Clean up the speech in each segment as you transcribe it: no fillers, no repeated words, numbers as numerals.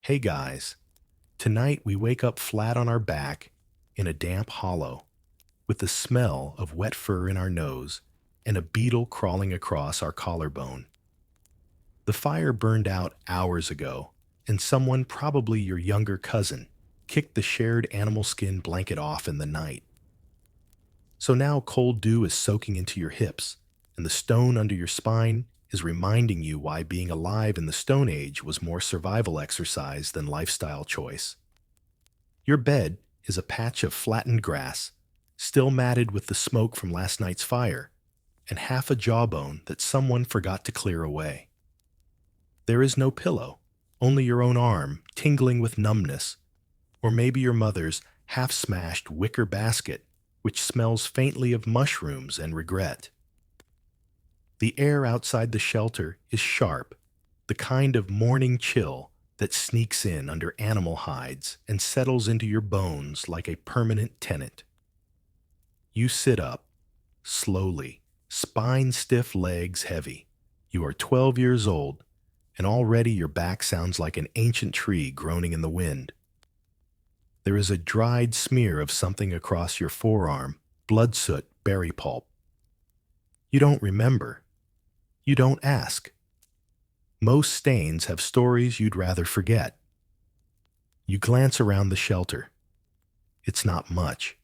Hey guys, tonight we wake up flat on our back in a damp hollow with the smell of wet fur in our nose and a beetle crawling across our collarbone. The fire burned out hours ago, and someone, probably your younger cousin, kicked the shared animal skin blanket off in the night. So now cold dew is soaking into your hips, and the stone under your spine is reminding you why being alive in the Stone Age was more survival exercise than lifestyle choice. Your bed is a patch of flattened grass, still matted with the smoke from last night's fire, and half a jawbone that someone forgot to clear away. There is no pillow, only your own arm tingling with numbness, or maybe your mother's half-smashed wicker basket, which smells faintly of mushrooms and regret. The air outside the shelter is sharp, the kind of morning chill that sneaks in under animal hides and settles into your bones like a permanent tenant. You sit up, slowly, spine-stiff legs heavy. You are 12 years old, and already your back sounds like an ancient tree groaning in the wind. There is a dried smear of something across your forearm, blood soot, berry pulp. You don't remember. You don't ask. Most stains have stories you'd rather forget. You glance around the shelter. It's not much.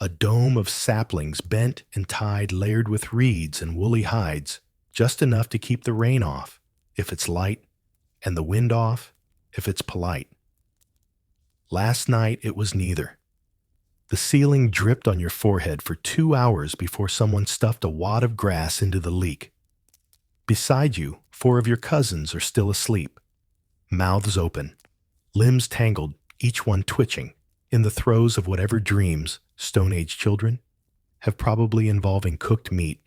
A dome of saplings bent and tied, layered with reeds and woolly hides, just enough to keep the rain off, if it's light, and the wind off, if it's polite. Last night it was neither. The ceiling dripped on your forehead for 2 hours before someone stuffed a wad of grass into the leak. Beside you, 4 of your cousins are still asleep, mouths open, limbs tangled, each one twitching, in the throes of whatever dreams Stone Age children have, probably involving cooked meat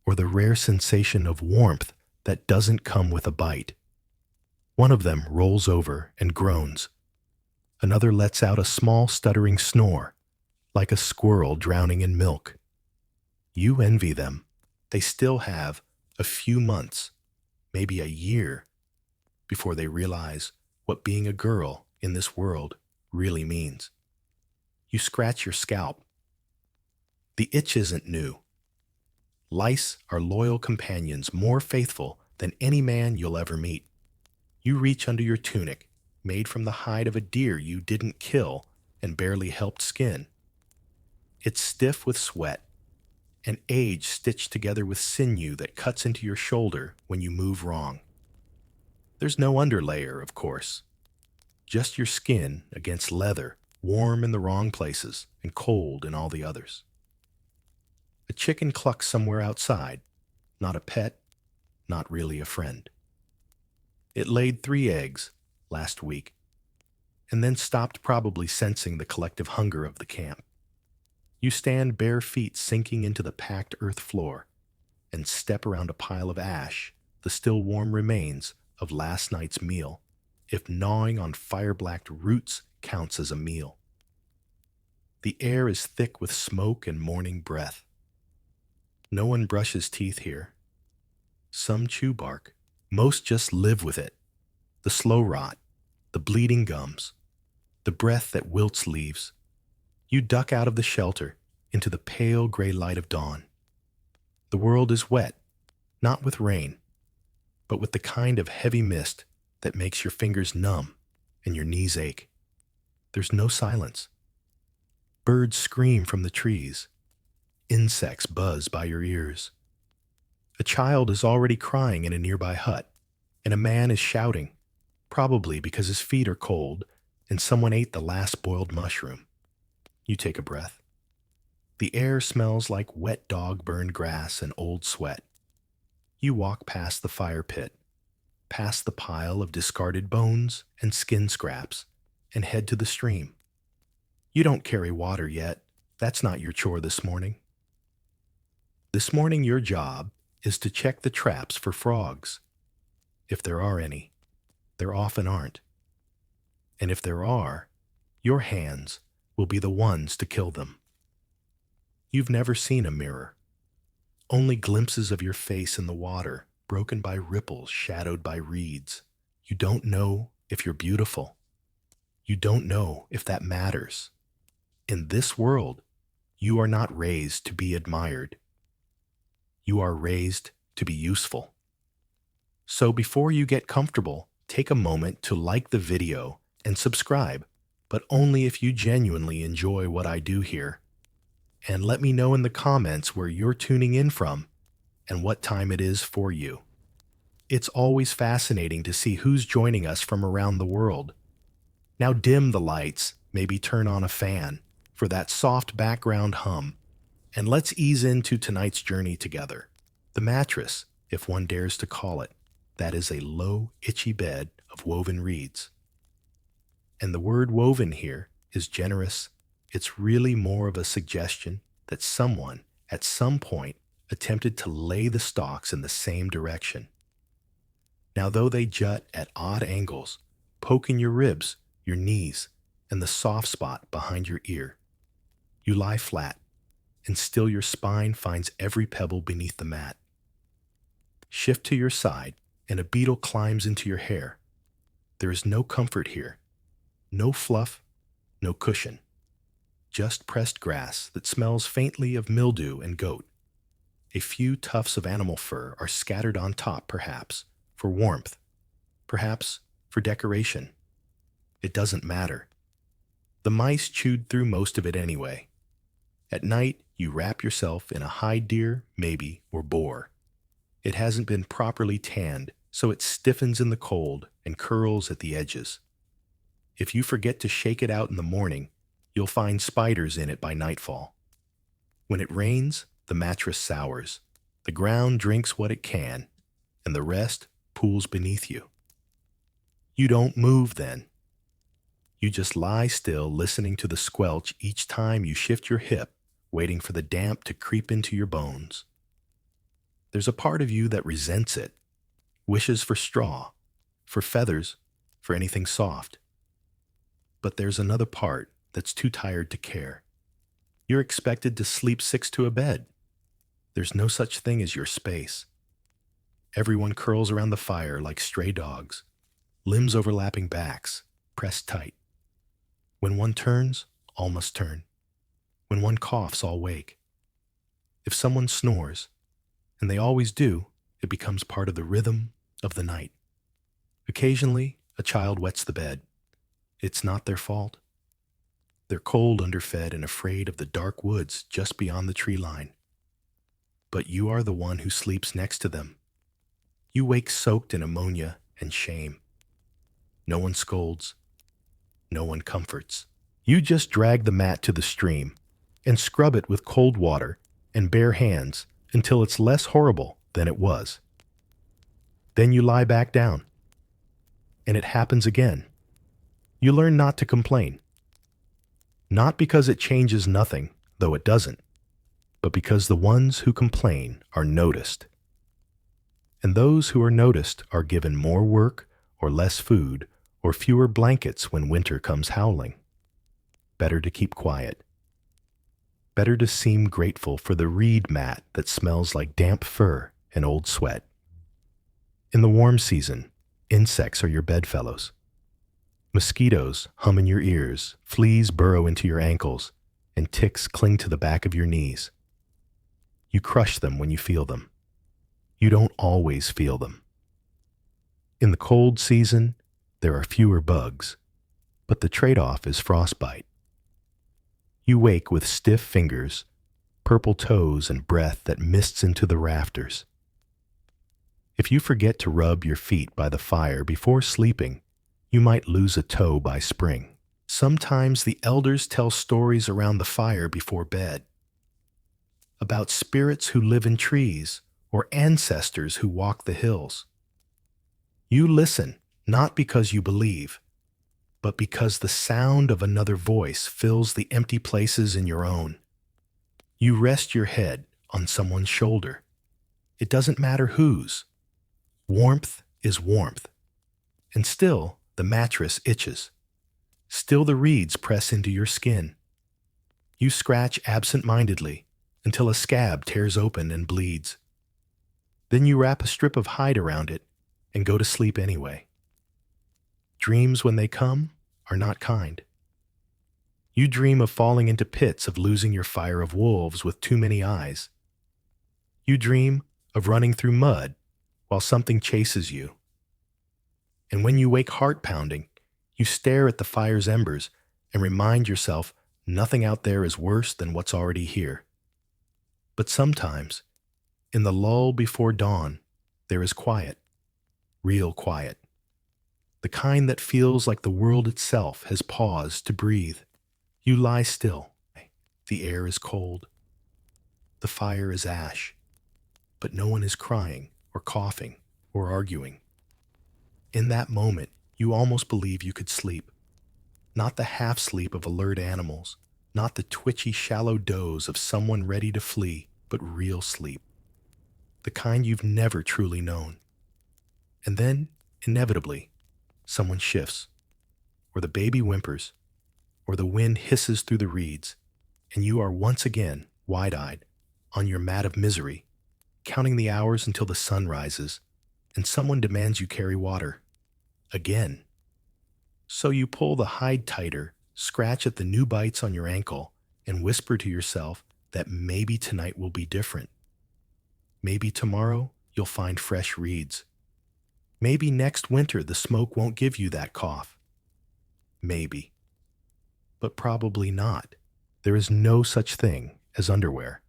or the rare sensation of warmth that doesn't come with a bite. One of them rolls over and groans. Another lets out a small stuttering snore, like a squirrel drowning in milk. You envy them. They still have a few months, maybe a year, before they realize what being a girl in this world really means. You scratch your scalp. The itch isn't new. Lice are loyal companions, more faithful than any man you'll ever meet. You reach under your tunic, made from the hide of a deer you didn't kill and barely helped skin. It's stiff with sweat, and age stitched together with sinew that cuts into your shoulder when you move wrong. There's no underlayer, of course. Just your skin against leather, warm in the wrong places and cold in all the others. A chicken clucks somewhere outside, not a pet, not really a friend. It laid 3 eggs last week, and then stopped, probably sensing the collective hunger of the camp. You stand bare feet sinking into the packed earth floor and step around a pile of ash, the still warm remains of last night's meal, if gnawing on fire-blacked roots counts as a meal. The air is thick with smoke and morning breath. No one brushes teeth here. Some chew bark. Most just live with it. The slow rot, the bleeding gums, the breath that wilts leaves. You duck out of the shelter into the pale gray light of dawn. The world is wet, not with rain, but with the kind of heavy mist that makes your fingers numb and your knees ache. There's no silence. Birds scream from the trees. Insects buzz by your ears. A child is already crying in a nearby hut, and a man is shouting, probably because his feet are cold and someone ate the last boiled mushroom. You take a breath. The air smells like wet dog-burned grass and old sweat. You walk past the fire pit, past the pile of discarded bones and skin scraps, and head to the stream. You don't carry water yet. That's not your chore this morning. This morning your job is to check the traps for frogs. If there are any, there often aren't. And if there are, your hands will be the ones to kill them. You've never seen a mirror. Only glimpses of your face in the water, broken by ripples, shadowed by reeds. You don't know if you're beautiful. You don't know if that matters. In this world, you are not raised to be admired. You are raised to be useful. So before you get comfortable, take a moment to like the video and subscribe, but only if you genuinely enjoy what I do here. And let me know in the comments where you're tuning in from and what time it is for you. It's always fascinating to see who's joining us from around the world. Now dim the lights, maybe turn on a fan for that soft background hum, and let's ease into tonight's journey together. The mattress, if one dares to call it, that is a low, itchy bed of woven reeds. And the word woven here is generous. It's really more of a suggestion that someone, at some point, attempted to lay the stalks in the same direction. Now, though they jut at odd angles, poking your ribs, your knees, and the soft spot behind your ear, you lie flat, and still your spine finds every pebble beneath the mat. Shift to your side, and a beetle climbs into your hair. There is no comfort here, no fluff, no cushion, just pressed grass that smells faintly of mildew and goat. A few tufts of animal fur are scattered on top, perhaps for warmth, perhaps for decoration. It doesn't matter. The mice chewed through most of it anyway. At night, you wrap yourself in a hide deer, maybe, or boar. It hasn't been properly tanned, so it stiffens in the cold and curls at the edges. If you forget to shake it out in the morning, you'll find spiders in it by nightfall. When it rains, the mattress sours. The ground drinks what it can, and the rest pools beneath you. You don't move then. You just lie still, listening to the squelch each time you shift your hip, waiting for the damp to creep into your bones. There's a part of you that resents it, wishes for straw, for feathers, for anything soft. But there's another part that's too tired to care. You're expected to sleep 6 to a bed. There's no such thing as your space. Everyone curls around the fire like stray dogs, limbs overlapping backs, pressed tight. When one turns, all must turn. When one coughs, all wake. If someone snores, and they always do, it becomes part of the rhythm of the night. Occasionally, a child wets the bed. It's not their fault. They're cold, underfed, and afraid of the dark woods just beyond the tree line. But you are the one who sleeps next to them. You wake soaked in ammonia and shame. No one scolds. No one comforts. You just drag the mat to the stream and scrub it with cold water and bare hands until it's less horrible than it was. Then you lie back down. And it happens again. You learn not to complain. Not because it changes nothing, though it doesn't, but because the ones who complain are noticed. And those who are noticed are given more work or less food or fewer blankets when winter comes howling. Better to keep quiet. Better to seem grateful for the reed mat that smells like damp fur and old sweat. In the warm season, insects are your bedfellows. Mosquitoes hum in your ears, fleas burrow into your ankles, and ticks cling to the back of your knees. You crush them when you feel them. You don't always feel them. In the cold season, there are fewer bugs, but the trade-off is frostbite. You wake with stiff fingers, purple toes, and breath that mists into the rafters. If you forget to rub your feet by the fire before sleeping, you might lose a toe by spring. Sometimes the elders tell stories around the fire before bed about spirits who live in trees or ancestors who walk the hills. You listen, not because you believe, but because the sound of another voice fills the empty places in your own. You rest your head on someone's shoulder. It doesn't matter whose. Warmth is warmth. And still, the mattress itches. Still the reeds press into your skin. You scratch absent-mindedly until a scab tears open and bleeds. Then you wrap a strip of hide around it and go to sleep anyway. Dreams, when they come, are not kind. You dream of falling into pits, of losing your fire, of wolves with too many eyes. You dream of running through mud while something chases you. And when you wake heart pounding, you stare at the fire's embers and remind yourself nothing out there is worse than what's already here. But sometimes, in the lull before dawn, there is quiet, real quiet. The kind that feels like the world itself has paused to breathe. You lie still. The air is cold. The fire is ash. But no one is crying or coughing or arguing. In that moment, you almost believe you could sleep. Not the half-sleep of alert animals, not the twitchy, shallow doze of someone ready to flee, but real sleep. The kind you've never truly known. And then, inevitably, someone shifts, or the baby whimpers, or the wind hisses through the reeds, and you are once again wide-eyed on your mat of misery, counting the hours until the sun rises, and someone demands you carry water. Again. So you pull the hide tighter, scratch at the new bites on your ankle, and whisper to yourself that maybe tonight will be different. Maybe tomorrow you'll find fresh reeds. Maybe next winter the smoke won't give you that cough. Maybe. But probably not. There is no such thing as underwear.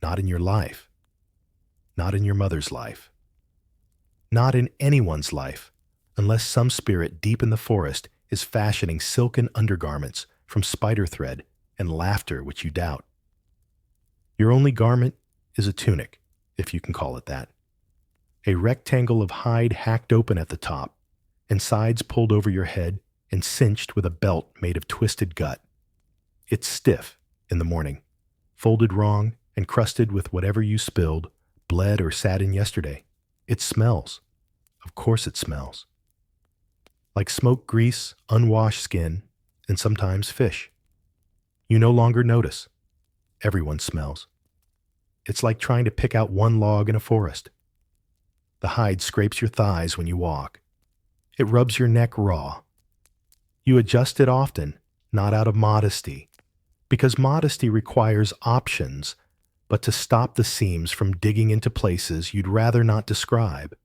Not in your life. Not in your mother's life. Not in anyone's life, unless some spirit deep in the forest is fashioning silken undergarments from spider thread and laughter which you doubt. Your only garment is a tunic, if you can call it that. A rectangle of hide hacked open at the top, and sides pulled over your head and cinched with a belt made of twisted gut. It's stiff in the morning, folded wrong and crusted with whatever you spilled, bled, or sat in yesterday. It smells. Of course it smells. Like smoked grease, unwashed skin, and sometimes fish. You no longer notice. Everyone smells. It's like trying to pick out one log in a forest. The hide scrapes your thighs when you walk. It rubs your neck raw. You adjust it often, not out of modesty, because modesty requires options, but to stop the seams from digging into places you'd rather not describe.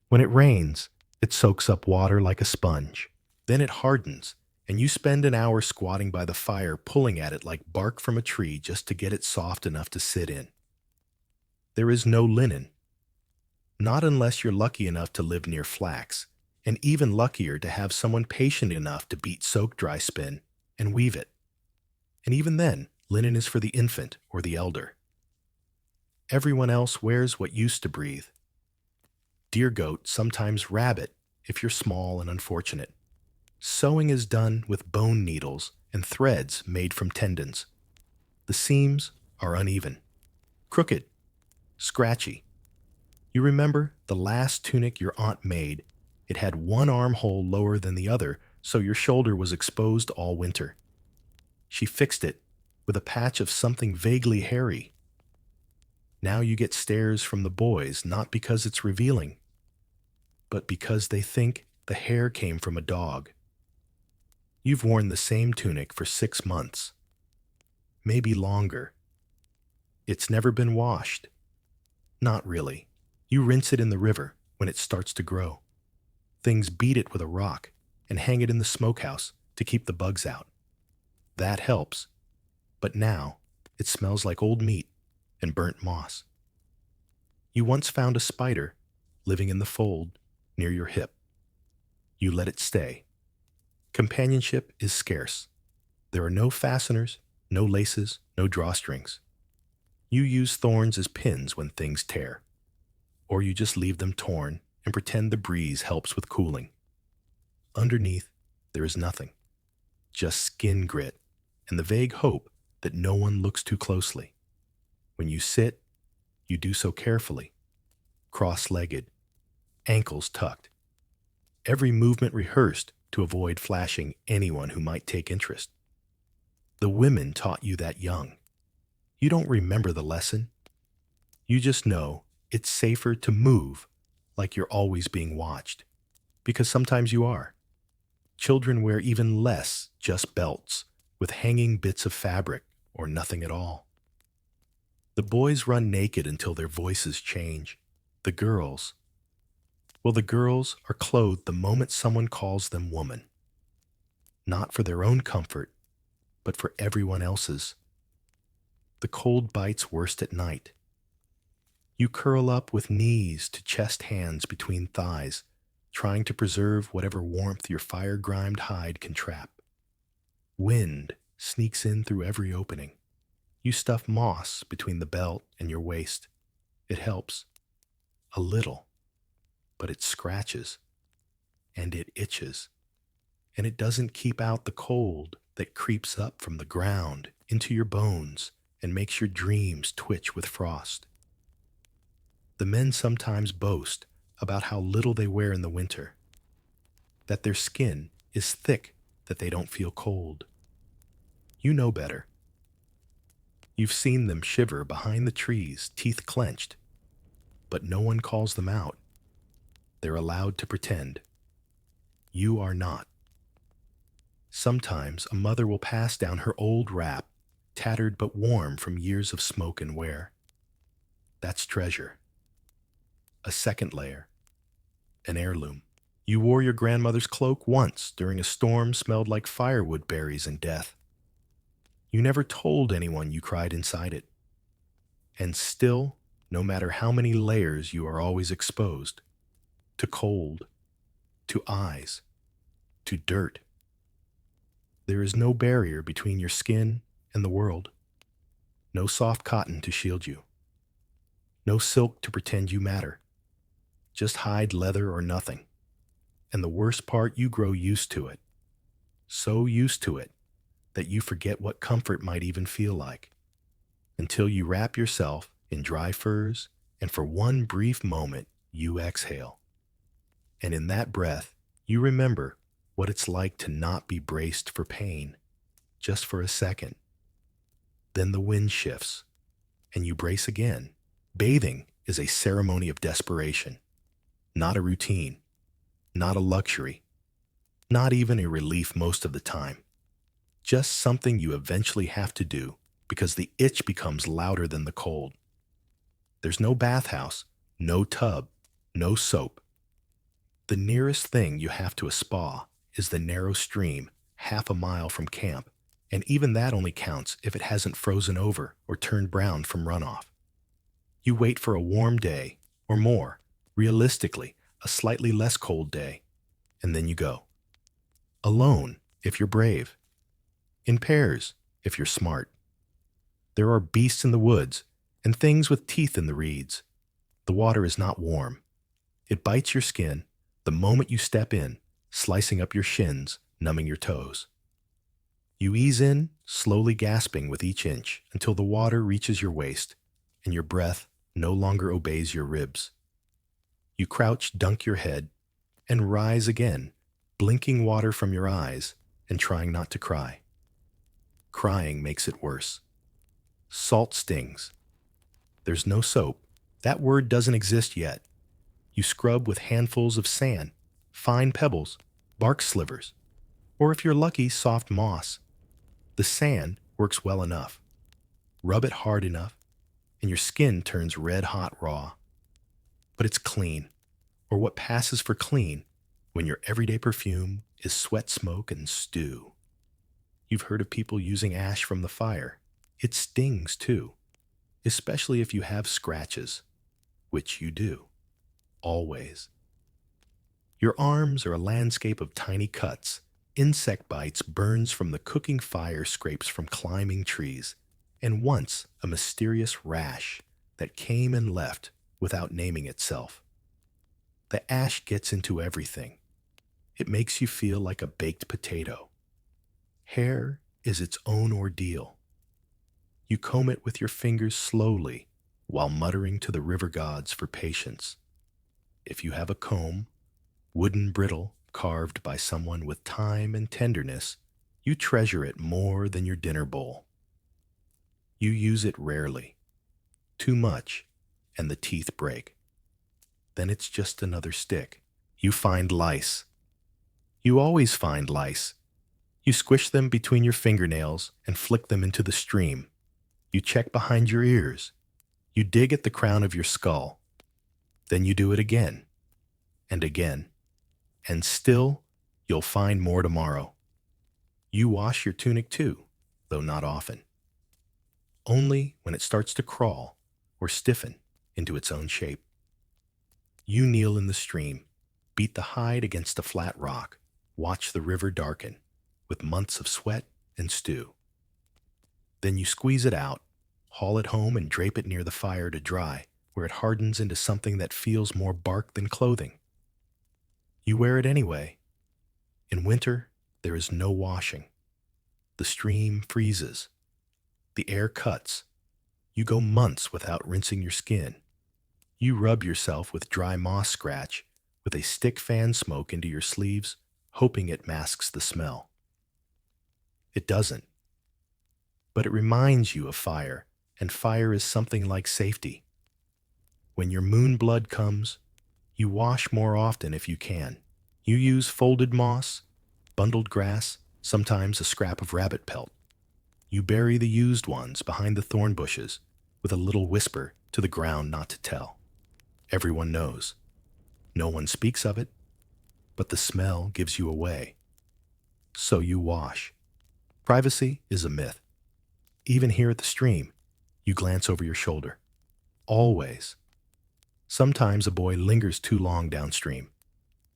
When it rains, it soaks up water like a sponge. Then it hardens, and you spend an hour squatting by the fire pulling at it like bark from a tree just to get it soft enough to sit in. There is no linen. Not unless you're lucky enough to live near flax, and even luckier to have someone patient enough to beat soak-dry spin and weave it. And even then, linen is for the infant or the elder. Everyone else wears what used to breathe. Deer goat, sometimes rabbit, if you're small and unfortunate. Sewing is done with bone needles and threads made from tendons. The seams are uneven, crooked, scratchy. You remember the last tunic your aunt made. It had one armhole lower than the other, so your shoulder was exposed all winter. She fixed it with a patch of something vaguely hairy. Now you get stares from the boys, not because it's revealing, but because they think the hair came from a dog. You've worn the same tunic for 6 months, maybe longer. It's never been washed. Not really. You rinse it in the river when it starts to grow. Things beat it with a rock and hang it in the smokehouse to keep the bugs out. That helps. But now it smells like old meat and burnt moss. You once found a spider living in the fold near your hip. You let it stay. Companionship is scarce. There are no fasteners, no laces, no drawstrings. You use thorns as pins when things tear. Or you just leave them torn and pretend the breeze helps with cooling. Underneath, there is nothing. Just skin grit and the vague hope that no one looks too closely. When you sit, you do so carefully, cross-legged, ankles tucked. Every movement rehearsed to avoid flashing anyone who might take interest. The women taught you that young. You don't remember the lesson. You just know it's safer to move like you're always being watched. because sometimes you are. Children wear even less, just belts, with hanging bits of fabric or nothing at all. The boys run naked until their voices change. The girls, well, the girls are clothed the moment someone calls them woman, not for their own comfort, but for everyone else's. The cold bites worst at night. You curl up with knees to chest hands between thighs, trying to preserve whatever warmth your fire-grimed hide can trap. Wind sneaks in through every opening. You stuff moss between the belt and your waist. It helps. A little. But it scratches. And it itches. And it doesn't keep out the cold that creeps up from the ground into your bones and makes your dreams twitch with frost. The men sometimes boast about how little they wear in the winter, that their skin is thick, that they don't feel cold. You know better. You've seen them shiver behind the trees, teeth clenched, but no one calls them out. They're allowed to pretend. You are not. Sometimes a mother will pass down her old wrap, tattered but warm from years of smoke and wear. That's treasure. A second layer. An heirloom. You wore your grandmother's cloak once during a storm smelled like firewood berries and death. You never told anyone you cried inside it. And still, no matter how many layers, you are always exposed. To cold. To eyes. To dirt. There is no barrier between your skin and the world. No soft cotton to shield you. No silk to pretend you matter. Just hide, leather, or nothing. And the worst part, you grow used to it. So used to it that you forget what comfort might even feel like. Until you wrap yourself in dry furs, and for one brief moment, you exhale. And in that breath, you remember what it's like to not be braced for pain, just for a second. Then the wind shifts, and you brace again. Bathing is a ceremony of desperation, not a routine, not a luxury, not even a relief most of the time. Just something you eventually have to do because the itch becomes louder than the cold. There's no bathhouse, no tub, no soap. The nearest thing you have to a spa is the narrow stream half a mile from camp, and even that only counts if it hasn't frozen over or turned brown from runoff. You wait for a warm day, or more, realistically, a slightly less cold day, and then you go. Alone, if you're brave. In pairs, if you're smart. There are beasts in the woods, and things with teeth in the reeds. The water is not warm. It bites your skin the moment you step in, slicing up your shins, numbing your toes. You ease in, slowly gasping with each inch, until the water reaches your waist, and your breath no longer obeys your ribs. You crouch, dunk your head, and rise again, blinking water from your eyes and trying not to cry. Crying makes it worse. Salt stings. There's no soap. That word doesn't exist yet. You scrub with handfuls of sand, fine pebbles, bark slivers, or if you're lucky, soft moss. The sand works well enough. Rub it hard enough, and your skin turns red-hot raw. But it's clean, or what passes for clean, when your everyday perfume is sweat, smoke, and stew. You've heard of people using ash from the fire. It stings too, especially if you have scratches, which you do, always. Your arms are a landscape of tiny cuts, insect bites, burns from the cooking fire, scrapes from climbing trees, and once a mysterious rash that came and left without naming itself. The ash gets into everything. It makes you feel like a baked potato. Hair is its own ordeal. You comb it with your fingers slowly while muttering to the river gods for patience. If you have a comb, wooden brittle carved by someone with time and tenderness, you treasure it more than your dinner bowl. You use it rarely, too much, and the teeth break. Then it's just another stick, You find lice. You always find lice. You squish them between your fingernails and flick them into the stream. You check behind your ears. You dig at the crown of your skull. Then you do it again and again. And still, you'll find more tomorrow. You wash your tunic too, though not often. Only when it starts to crawl or stiffen into its own shape. You kneel in the stream, beat the hide against a flat rock, watch the river darken with months of sweat and stew. Then you squeeze it out, haul it home and drape it near the fire to dry, where it hardens into something that feels more bark than clothing. You wear it anyway. In winter, there is no washing. The stream freezes. The air cuts. You go months without rinsing your skin. You rub yourself with dry moss scratch, with a stick fan smoke into your sleeves, hoping it masks the smell. It doesn't. But it reminds you of fire, and fire is something like safety. When your moon blood comes, you wash more often if you can. You use folded moss, bundled grass, sometimes a scrap of rabbit pelt. You bury the used ones behind the thorn bushes with a little whisper to the ground not to tell. Everyone knows. No one speaks of it, but the smell gives you away. So you wash. Privacy is a myth. Even here at the stream, you glance over your shoulder. Always. Sometimes a boy lingers too long downstream.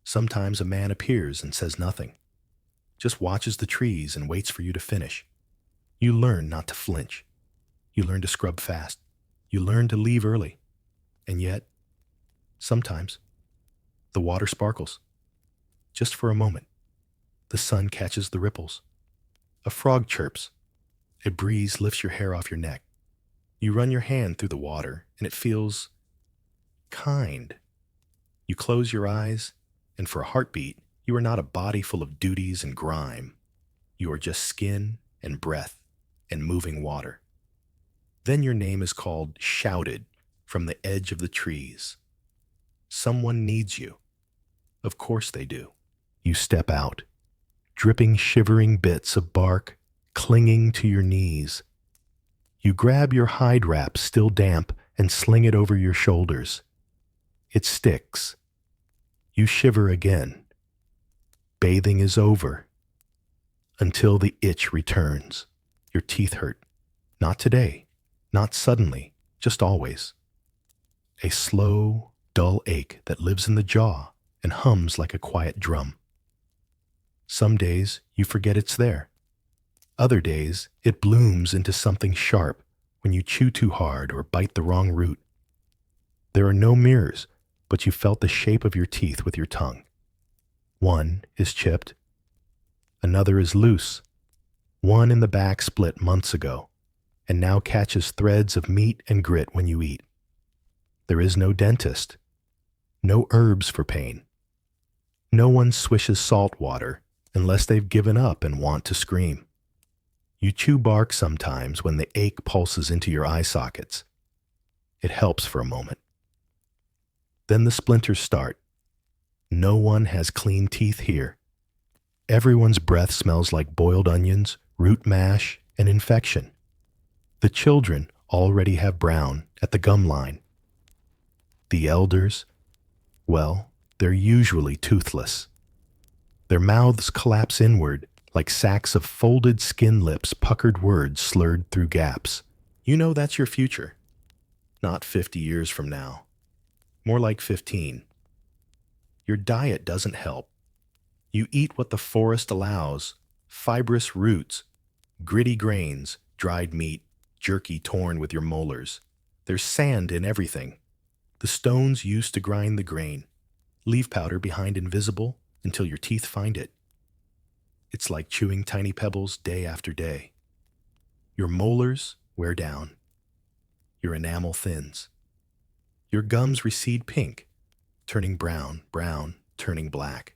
Sometimes a man appears and says nothing. Just watches the trees and waits for you to finish. You learn not to flinch. You learn to scrub fast. You learn to leave early. And yet, sometimes, the water sparkles. Just for a moment. The sun catches the ripples. A frog chirps. A breeze lifts your hair off your neck. You run your hand through the water, and it feels kind. You close your eyes, and for a heartbeat, you are not a body full of duties and grime. You are just skin and breath and moving water. Then your name is called shouted from the edge of the trees. Someone needs you. Of course they do. You step out, dripping shivering bits of bark clinging to your knees. You grab your hide wrap still damp and sling it over your shoulders. It sticks. You shiver again. Bathing is over. Until the itch returns. Your teeth hurt. Not today. Not suddenly. Just always. A slow, dull ache that lives in the jaw and hums like a quiet drum. Some days you forget it's there. Other days it blooms into something sharp when you chew too hard or bite the wrong root. There are no mirrors, but you felt the shape of your teeth with your tongue. One is chipped. Another is loose. One in the back split months ago, and now catches threads of meat and grit when you eat. There is no dentist. No herbs for pain. No one swishes salt water unless they've given up and want to scream. You chew bark sometimes when the ache pulses into your eye sockets. It helps for a moment. Then the splinters start. No one has clean teeth here. Everyone's breath smells like boiled onions, root mash, and infection. The children already have brown at the gum line. The elders, well, they're usually toothless. Their mouths collapse inward like sacks of folded skin lips, puckered words slurred through gaps. You know that's your future. Not 50 years from now. More like 15. Your diet doesn't help. You eat what the forest allows, fibrous roots, gritty grains, dried meat, jerky torn with your molars. There's sand in everything. The stones used to grind the grain. Leaf powder behind invisible until your teeth find it. It's like chewing tiny pebbles day after day. Your molars wear down. Your enamel thins. Your gums recede pink, turning brown, brown, turning black.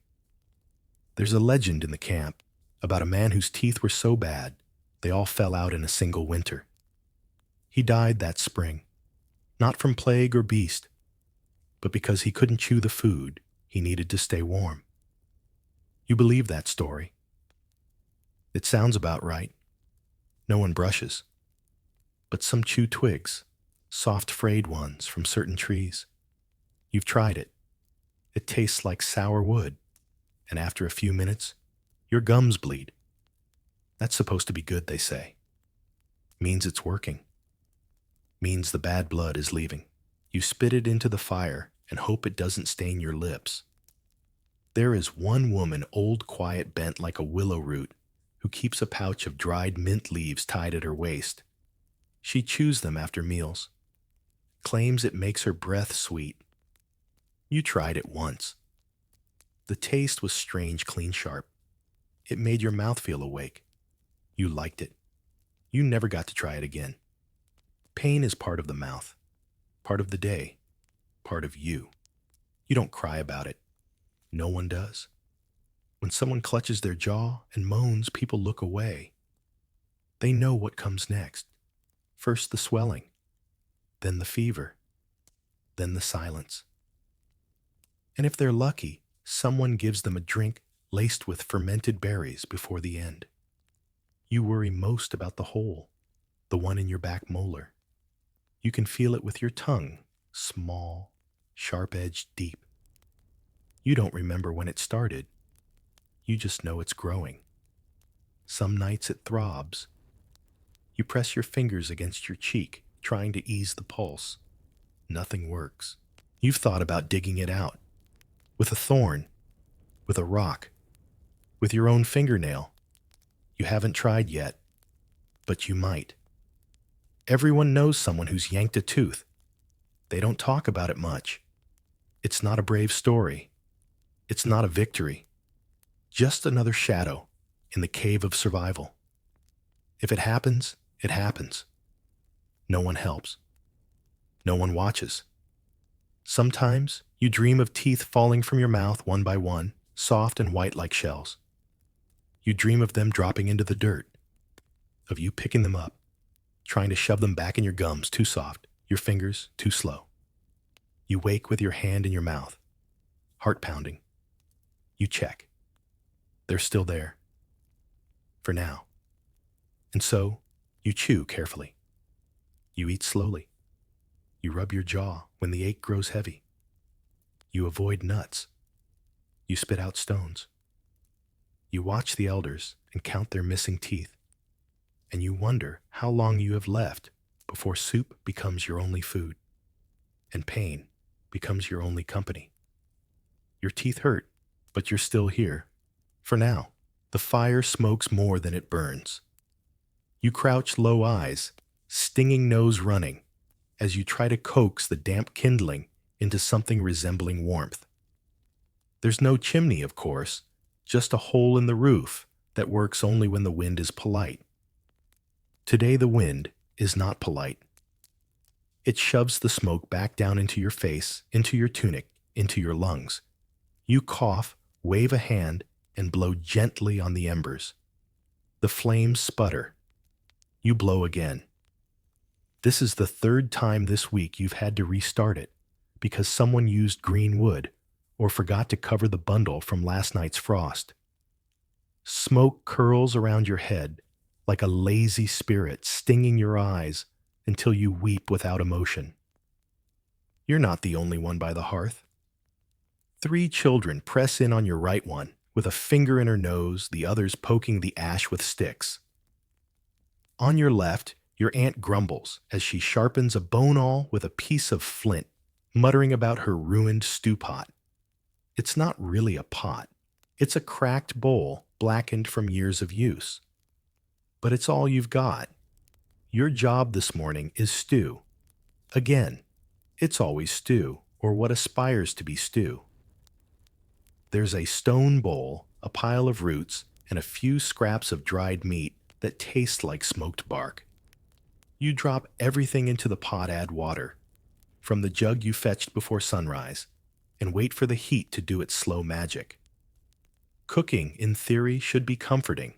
There's a legend in the camp about a man whose teeth were so bad they all fell out in a single winter. He died that spring, not from plague or beast, but because he couldn't chew the food He needed to stay warm. You believe that story. It sounds about right. No one brushes. But some chew twigs, soft frayed ones from certain trees. You've tried it. It tastes like sour wood, and after a few minutes, your gums bleed. That's supposed to be good, they say. Means it's working. Means the bad blood is leaving. You spit it into the fire and hope it doesn't stain your lips. There is one woman, old, quiet, bent like a willow root, who keeps a pouch of dried mint leaves tied at her waist. She chews them after meals, claims it makes her breath sweet. You tried it once. The taste was strange, clean, sharp. It made your mouth feel awake. You liked it. You never got to try it again. Pain is part of the mouth, part of the day, part of you. You don't cry about it. No one does. When someone clutches their jaw and moans, people look away. They know what comes next. First the swelling, then the fever, then the silence. And if they're lucky, someone gives them a drink laced with fermented berries before the end. You worry most about the hole, the one in your back molar. You can feel it with your tongue, small, sharp-edged, deep. You don't remember when it started. You just know it's growing. Some nights it throbs. You press your fingers against your cheek, trying to ease the pulse. Nothing works. You've thought about digging it out. With a thorn, with a rock, with your own fingernail. You haven't tried yet, but you might. Everyone knows someone who's yanked a tooth. They don't talk about it much. It's not a brave story. It's not a victory. Just another shadow in the cave of survival. If it happens, it happens. No one helps. No one watches. Sometimes you dream of teeth falling from your mouth one by one, soft and white like shells. You dream of them dropping into the dirt, of you picking them up, trying to shove them back in your gums, too soft, your fingers too slow. You wake with your hand in your mouth, heart pounding. You check. They're still there. For now. And so, you chew carefully. You eat slowly. You rub your jaw when the ache grows heavy. You avoid nuts. You spit out stones. You watch the elders and count their missing teeth. And you wonder how long you have left before soup becomes your only food and pain becomes your only company. Your teeth hurt, but you're still here. For now, the fire smokes more than it burns. You crouch low eyes, stinging nose running, as you try to coax the damp kindling into something resembling warmth. There's no chimney, of course, just a hole in the roof that works only when the wind is polite. Today the wind is not polite. It shoves the smoke back down into your face, into your tunic, into your lungs. You cough, wave a hand, and blow gently on the embers. The flames sputter. You blow again. This is the third time this week you've had to restart it because someone used green wood or forgot to cover the bundle from last night's frost. Smoke curls around your head like a lazy spirit, stinging your eyes until you weep without emotion. You're not the only one by the hearth. 3 children press in on your right one, with a finger in her nose, the others poking the ash with sticks. On your left, your aunt grumbles as she sharpens a bone awl with a piece of flint, muttering about her ruined stew pot. It's not really a pot. It's a cracked bowl, blackened from years of use. But it's all you've got. Your job this morning is stew. Again, it's always stew, or what aspires to be stew. There's a stone bowl, a pile of roots, and a few scraps of dried meat that taste like smoked bark. You drop everything into the pot, add water, from the jug you fetched before sunrise, and wait for the heat to do its slow magic. Cooking, in theory, should be comforting.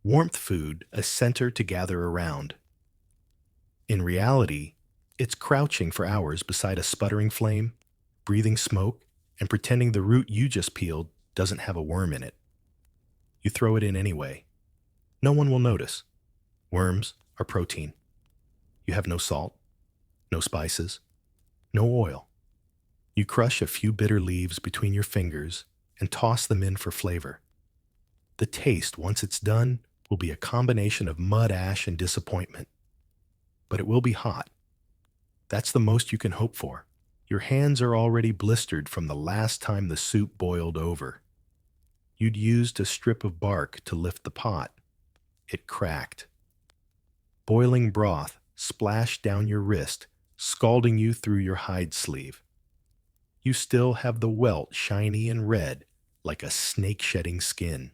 Warmth food, a center to gather around. In reality, it's crouching for hours beside a sputtering flame, breathing smoke, and pretending the root you just peeled doesn't have a worm in it. You throw it in anyway. No one will notice. Worms are protein. You have no salt, no spices, no oil. You crush a few bitter leaves between your fingers and toss them in for flavor. The taste, once it's done, will be a combination of mud ash and disappointment. But it will be hot. That's the most you can hope for. Your hands are already blistered from the last time the soup boiled over. You'd used a strip of bark to lift the pot. It cracked. Boiling broth splashed down your wrist, scalding you through your hide sleeve. You still have the welt shiny and red like a snake shedding skin.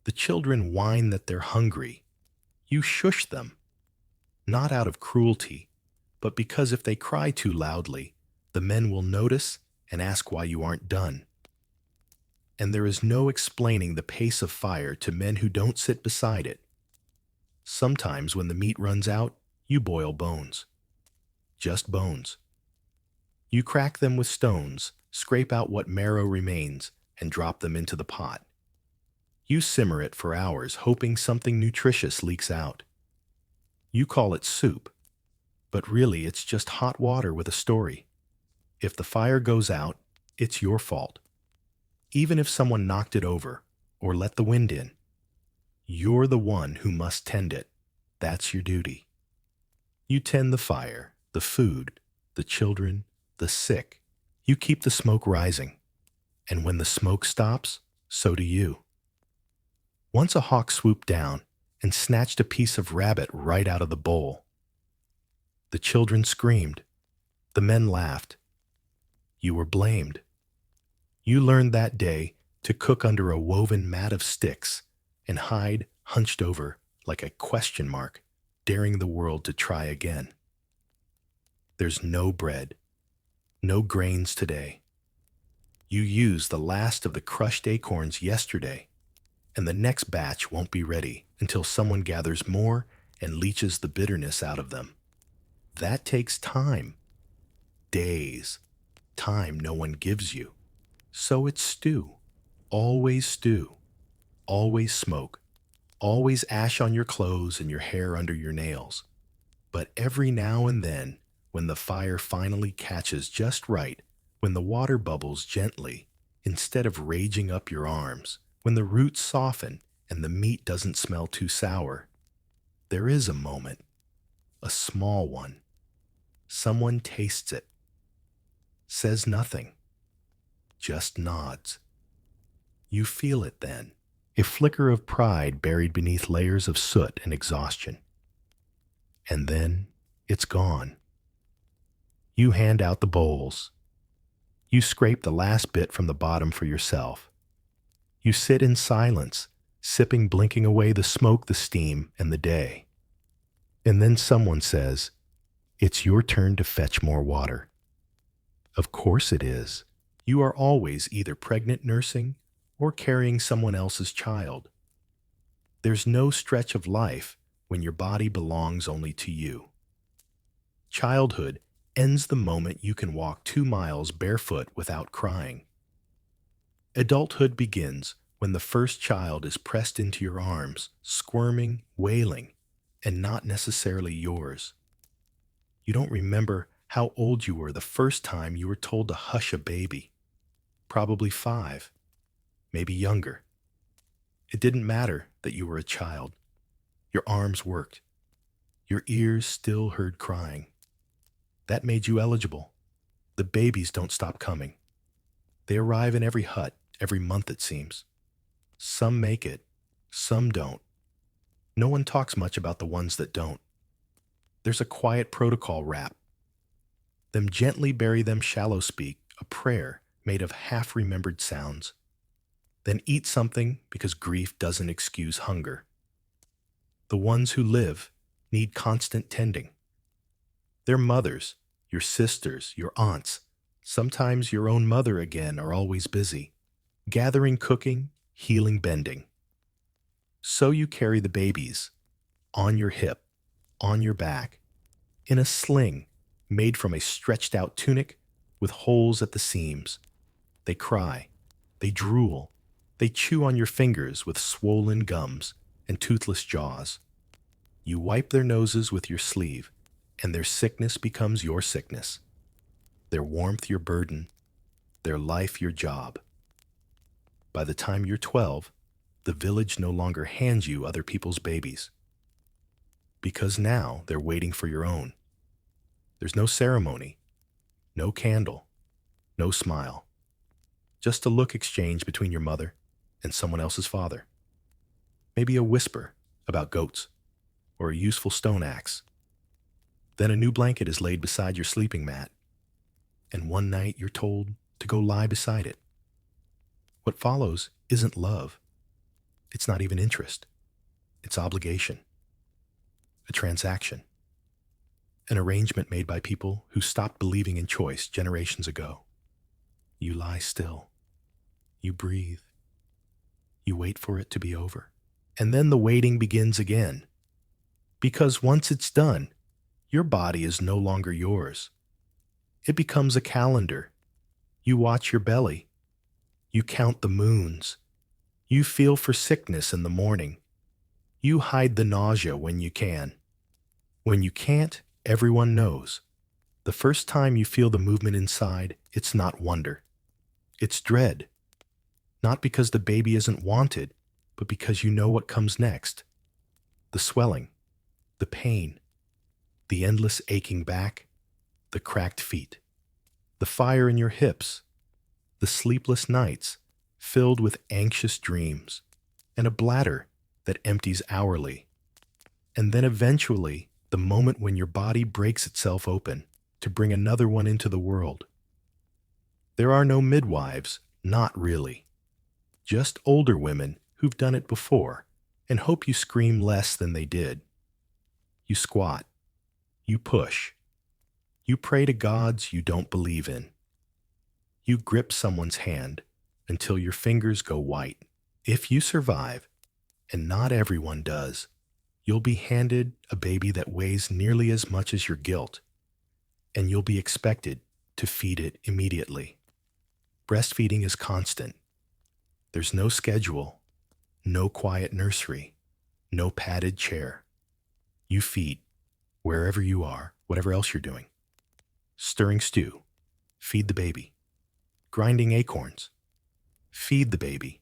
The children whine that they're hungry. You shush them, not out of cruelty, but because if they cry too loudly, the men will notice and ask why you aren't done. And there is no explaining the pace of fire to men who don't sit beside it. Sometimes when the meat runs out, you boil bones. Just bones. You crack them with stones, scrape out what marrow remains, and drop them into the pot. You simmer it for hours, hoping something nutritious leaks out. You call it soup, but really it's just hot water with a story. If the fire goes out, it's your fault. Even if someone knocked it over or let the wind in, you're the one who must tend it. That's your duty. You tend the fire, the food, the children, the sick. You keep the smoke rising. And when the smoke stops, so do you. Once a hawk swooped down and snatched a piece of rabbit right out of the bowl. The children screamed. The men laughed. You were blamed. You learned that day to cook under a woven mat of sticks and hide hunched over like a question mark, daring the world to try again. There's no bread, no grains today. You used the last of the crushed acorns yesterday, and the next batch won't be ready until someone gathers more and leaches the bitterness out of them. That takes time. Days. Time no one gives you. So it's stew. Always stew. Always smoke. Always ash on your clothes and your hair under your nails. But every now and then, when the fire finally catches just right, when the water bubbles gently, instead of raging up your arms, when the roots soften and the meat doesn't smell too sour, there is a moment, a small one. Someone tastes it, says nothing, just nods. You feel it then, a flicker of pride buried beneath layers of soot and exhaustion. And then it's gone. You hand out the bowls. You scrape the last bit from the bottom for yourself. You sit in silence, sipping, blinking away the smoke, the steam, and the day. And then someone says, "It's your turn to fetch more water." Of course it is. You are always either pregnant nursing or carrying someone else's child. There's no stretch of life when your body belongs only to you. Childhood ends the moment you can walk 2 miles barefoot without crying. Adulthood begins when the first child is pressed into your arms, squirming, wailing, and not necessarily yours. You don't remember how old you were the first time you were told to hush a baby. Probably 5, maybe younger. It didn't matter that you were a child. Your arms worked. Your ears still heard crying. That made you eligible. The babies don't stop coming. They arrive in every hut, every month it seems. Some make it, some don't. No one talks much about the ones that don't. There's a quiet protocol rap. Them gently bury them shallow speak, a prayer made of half-remembered sounds. Then eat something because grief doesn't excuse hunger. The ones who live need constant tending. Their mothers, your sisters, your aunts, sometimes your own mother again, are always busy, gathering, cooking, healing, bending. So you carry the babies, on your hip, on your back, in a sling made from a stretched-out tunic with holes at the seams. They cry, they drool, they chew on your fingers with swollen gums and toothless jaws. You wipe their noses with your sleeve, and their sickness becomes your sickness, their warmth your burden, their life your job. By the time you're 12, the village no longer hands you other people's babies, because now they're waiting for your own. There's no ceremony, no candle, no smile, just a look exchange between your mother and someone else's father. Maybe a whisper about goats or a useful stone axe. Then a new blanket is laid beside your sleeping mat, and one night you're told to go lie beside it. What follows isn't love. It's not even interest. It's obligation. A transaction. An arrangement made by people who stopped believing in choice generations ago. You lie still. You breathe. You wait for it to be over. And then the waiting begins again. Because once it's done, your body is no longer yours. It becomes a calendar. You watch your belly. You count the moons. You feel for sickness in the morning. You hide the nausea when you can. When you can't, everyone knows. The first time you feel the movement inside, it's not wonder. It's dread. Not because the baby isn't wanted, but because you know what comes next. The swelling, the pain, the endless aching back, the cracked feet, the fire in your hips, the sleepless nights filled with anxious dreams, and a bladder that empties hourly. And then eventually, the moment when your body breaks itself open to bring another one into the world. There are no midwives, not really. Just older women who've done it before and hope you scream less than they did. You squat. You push. You pray to gods you don't believe in. You grip someone's hand until your fingers go white. If you survive, and not everyone does, you'll be handed a baby that weighs nearly as much as your guilt, and you'll be expected to feed it immediately. Breastfeeding is constant. There's no schedule, no quiet nursery, no padded chair. You feed, wherever you are, whatever else you're doing. Stirring stew, feed the baby. Grinding acorns, feed the baby.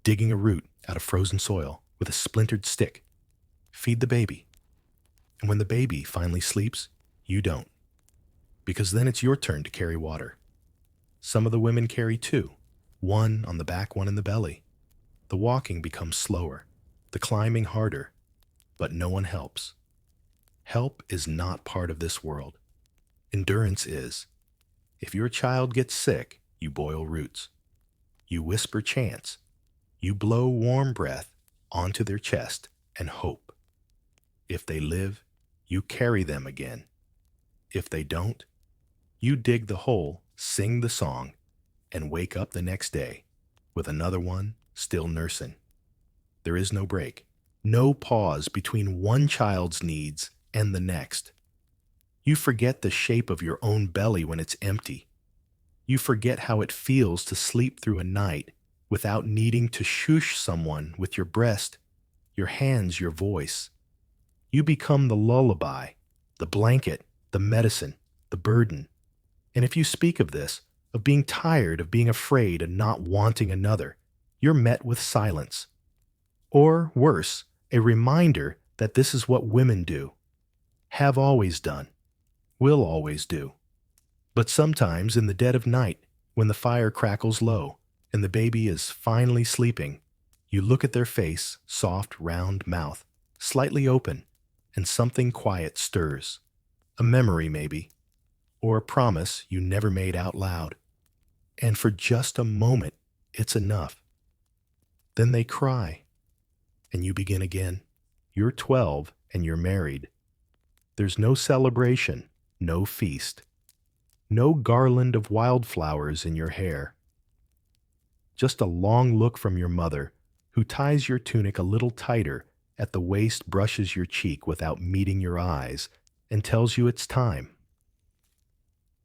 Digging a root out of frozen soil with a splintered stick, feed the baby. And when the baby finally sleeps, you don't. Because then it's your turn to carry water. Some of the women carry two, one on the back, one in the belly. The walking becomes slower, the climbing harder, but no one helps. Help is not part of this world. Endurance is. If your child gets sick, you boil roots. You whisper chants. You blow warm breath onto their chest and hope. If they live, you carry them again. If they don't, you dig the hole, sing the song, and wake up the next day with another one still nursing. There is no break, no pause between one child's needs and the next. You forget the shape of your own belly when it's empty. You forget how it feels to sleep through a night without needing to shush someone with your breast, your hands, your voice. You become the lullaby, the blanket, the medicine, the burden. And if you speak of this, of being tired, of being afraid and not wanting another, you're met with silence. Or worse, a reminder that this is what women do, have always done, will always do. But sometimes in the dead of night, when the fire crackles low and the baby is finally sleeping, you look at their face, soft, round mouth, slightly open, and something quiet stirs. A memory, maybe, or a promise you never made out loud. And for just a moment, it's enough. Then they cry, and you begin again. You're 12 and you're married. There's no celebration, no feast. No garland of wildflowers in your hair. Just a long look from your mother, who ties your tunic a little tighter at the waist, brushes your cheek without meeting your eyes, and tells you it's time.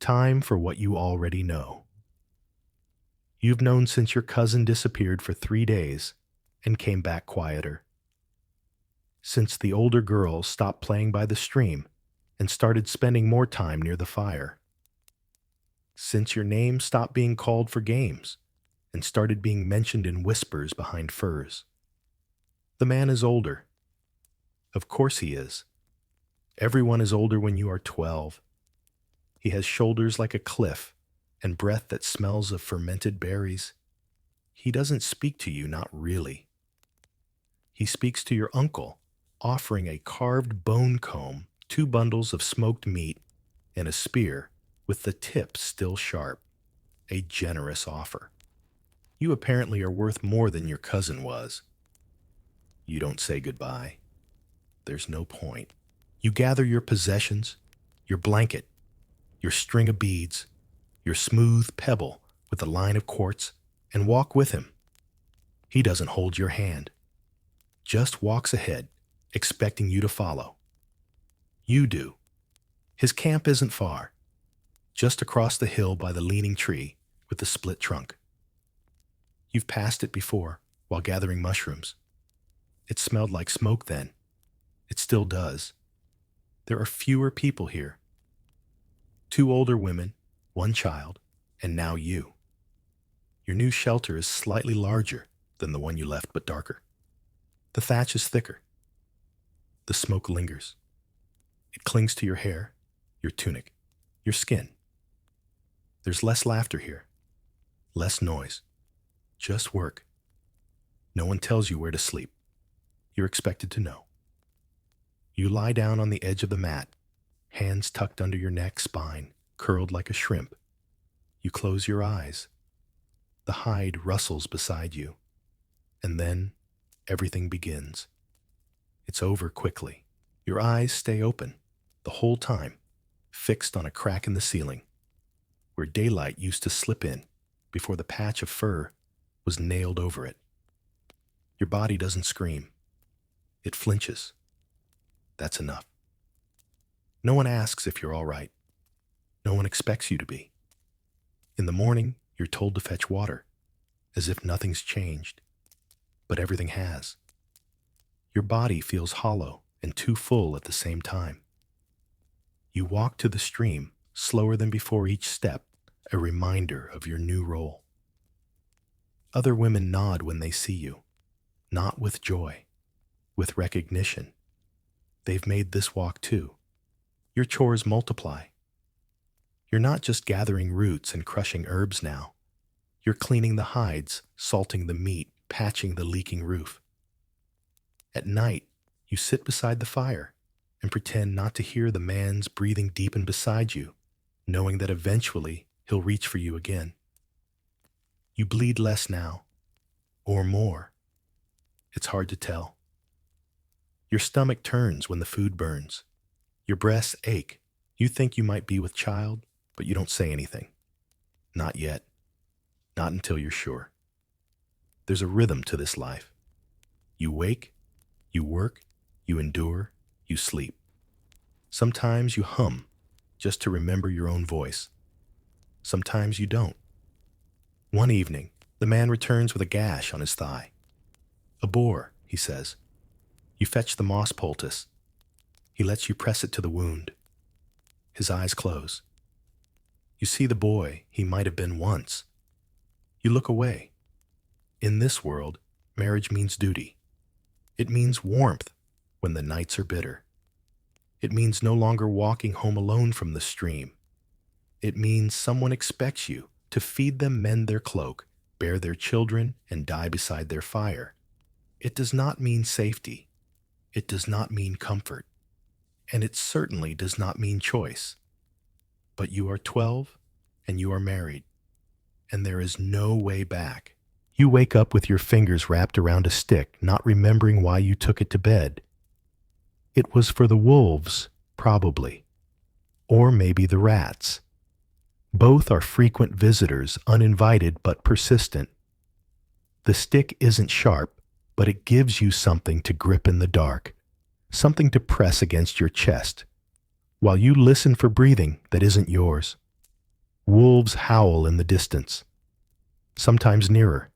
Time for what you already know. You've known since your cousin disappeared for 3 days and came back quieter. Since the older girls stopped playing by the stream and started spending more time near the fire. Since your name stopped being called for games and started being mentioned in whispers behind furs. The man is older. Of course he is. Everyone is older when you are 12. He has shoulders like a cliff and breath that smells of fermented berries. He doesn't speak to you, not really. He speaks to your uncle, offering a carved bone comb, 2 bundles of smoked meat, and a spear with the tip still sharp. A generous offer. You apparently are worth more than your cousin was. You don't say goodbye. There's no point. You gather your possessions, your blanket, your string of beads, your smooth pebble with a line of quartz, and walk with him. He doesn't hold your hand, just walks ahead, expecting you to follow. You do. His camp isn't far, just across the hill by the leaning tree with the split trunk. You've passed it before while gathering mushrooms. It smelled like smoke then. It still does. There are fewer people here. 2 older women, 1 child, and now you. Your new shelter is slightly larger than the one you left, but darker. The thatch is thicker. The smoke lingers. It clings to your hair, your tunic, your skin. There's less laughter here, less noise, just work. No one tells you where to sleep. You're expected to know. You lie down on the edge of the mat, hands tucked under your neck, spine curled like a shrimp. You close your eyes. The hide rustles beside you, and then everything begins. It's over quickly. Your eyes stay open the whole time, fixed on a crack in the ceiling, where daylight used to slip in before the patch of fur was nailed over it. Your body doesn't scream. It flinches. That's enough. No one asks if you're all right. No one expects you to be. In the morning, you're told to fetch water, as if nothing's changed. But everything has. Your body feels hollow and too full at the same time. You walk to the stream, slower than before each step, a reminder of your new role. Other women nod when they see you, not with joy, with recognition. They've made this walk too. Your chores multiply. You're not just gathering roots and crushing herbs now. You're cleaning the hides, salting the meat, patching the leaking roof. At night, you sit beside the fire and pretend not to hear the man's breathing deep in beside you, knowing that eventually he'll reach for you again. You bleed less now, or more. It's hard to tell. Your stomach turns when the food burns. Your breasts ache. You think you might be with child, but you don't say anything. Not yet. Not until you're sure. There's a rhythm to this life. You wake, you work, you endure, you sleep. Sometimes you hum, just to remember your own voice. Sometimes you don't. One evening, the man returns with a gash on his thigh. A boar, he says. You fetch the moss poultice. He lets you press it to the wound. His eyes close. You see the boy he might have been once. You look away. In this world, marriage means duty. It means warmth when the nights are bitter. It means no longer walking home alone from the stream. It means someone expects you to feed them, mend their cloak, bear their children, and die beside their fire. It does not mean safety. It does not mean comfort. And it certainly does not mean choice. But you are 12 and you are married, and there is no way back. You wake up with your fingers wrapped around a stick, not remembering why you took it to bed. It was for the wolves, probably. Or maybe the rats. Both are frequent visitors, uninvited but persistent. The stick isn't sharp, but it gives you something to grip in the dark, something to press against your chest, while you listen for breathing that isn't yours. Wolves howl in the distance, sometimes nearer.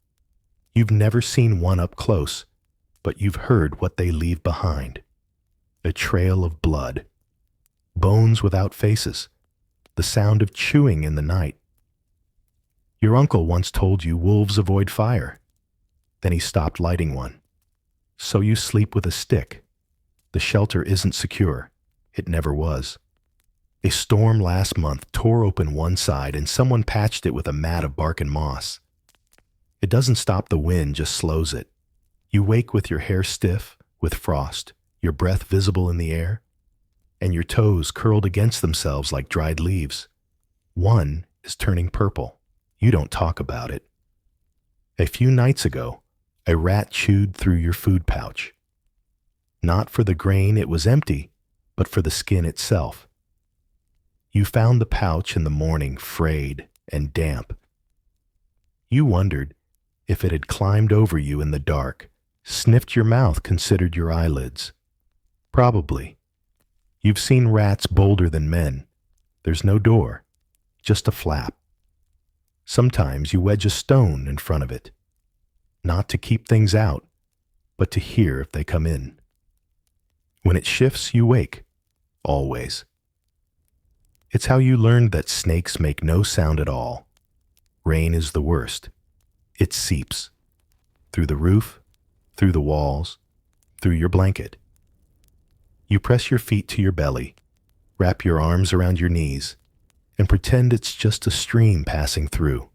You've never seen one up close, but you've heard what they leave behind. A trail of blood, bones without faces, the sound of chewing in the night. Your uncle once told you wolves avoid fire. Then he stopped lighting one. So you sleep with a stick. The shelter isn't secure. It never was. A storm last month tore open one side and someone patched it with a mat of bark and moss. It doesn't stop the wind, just slows it. You wake with your hair stiff with frost, your breath visible in the air, and your toes curled against themselves like dried leaves. One is turning purple. You don't talk about it. A few nights ago, a rat chewed through your food pouch. Not for the grain, it was empty, but for the skin itself. You found the pouch in the morning, frayed and damp. You wondered if it had climbed over you in the dark, sniffed your mouth, considered your eyelids. Probably. You've seen rats bolder than men. There's no door, just a flap. Sometimes you wedge a stone in front of it, not to keep things out, but to hear if they come in. When it shifts, you wake, always. It's how you learned that snakes make no sound at all. Rain is the worst. It seeps. Through the roof, through the walls, through your blanket. You press your feet to your belly, wrap your arms around your knees, and pretend it's just a stream passing through.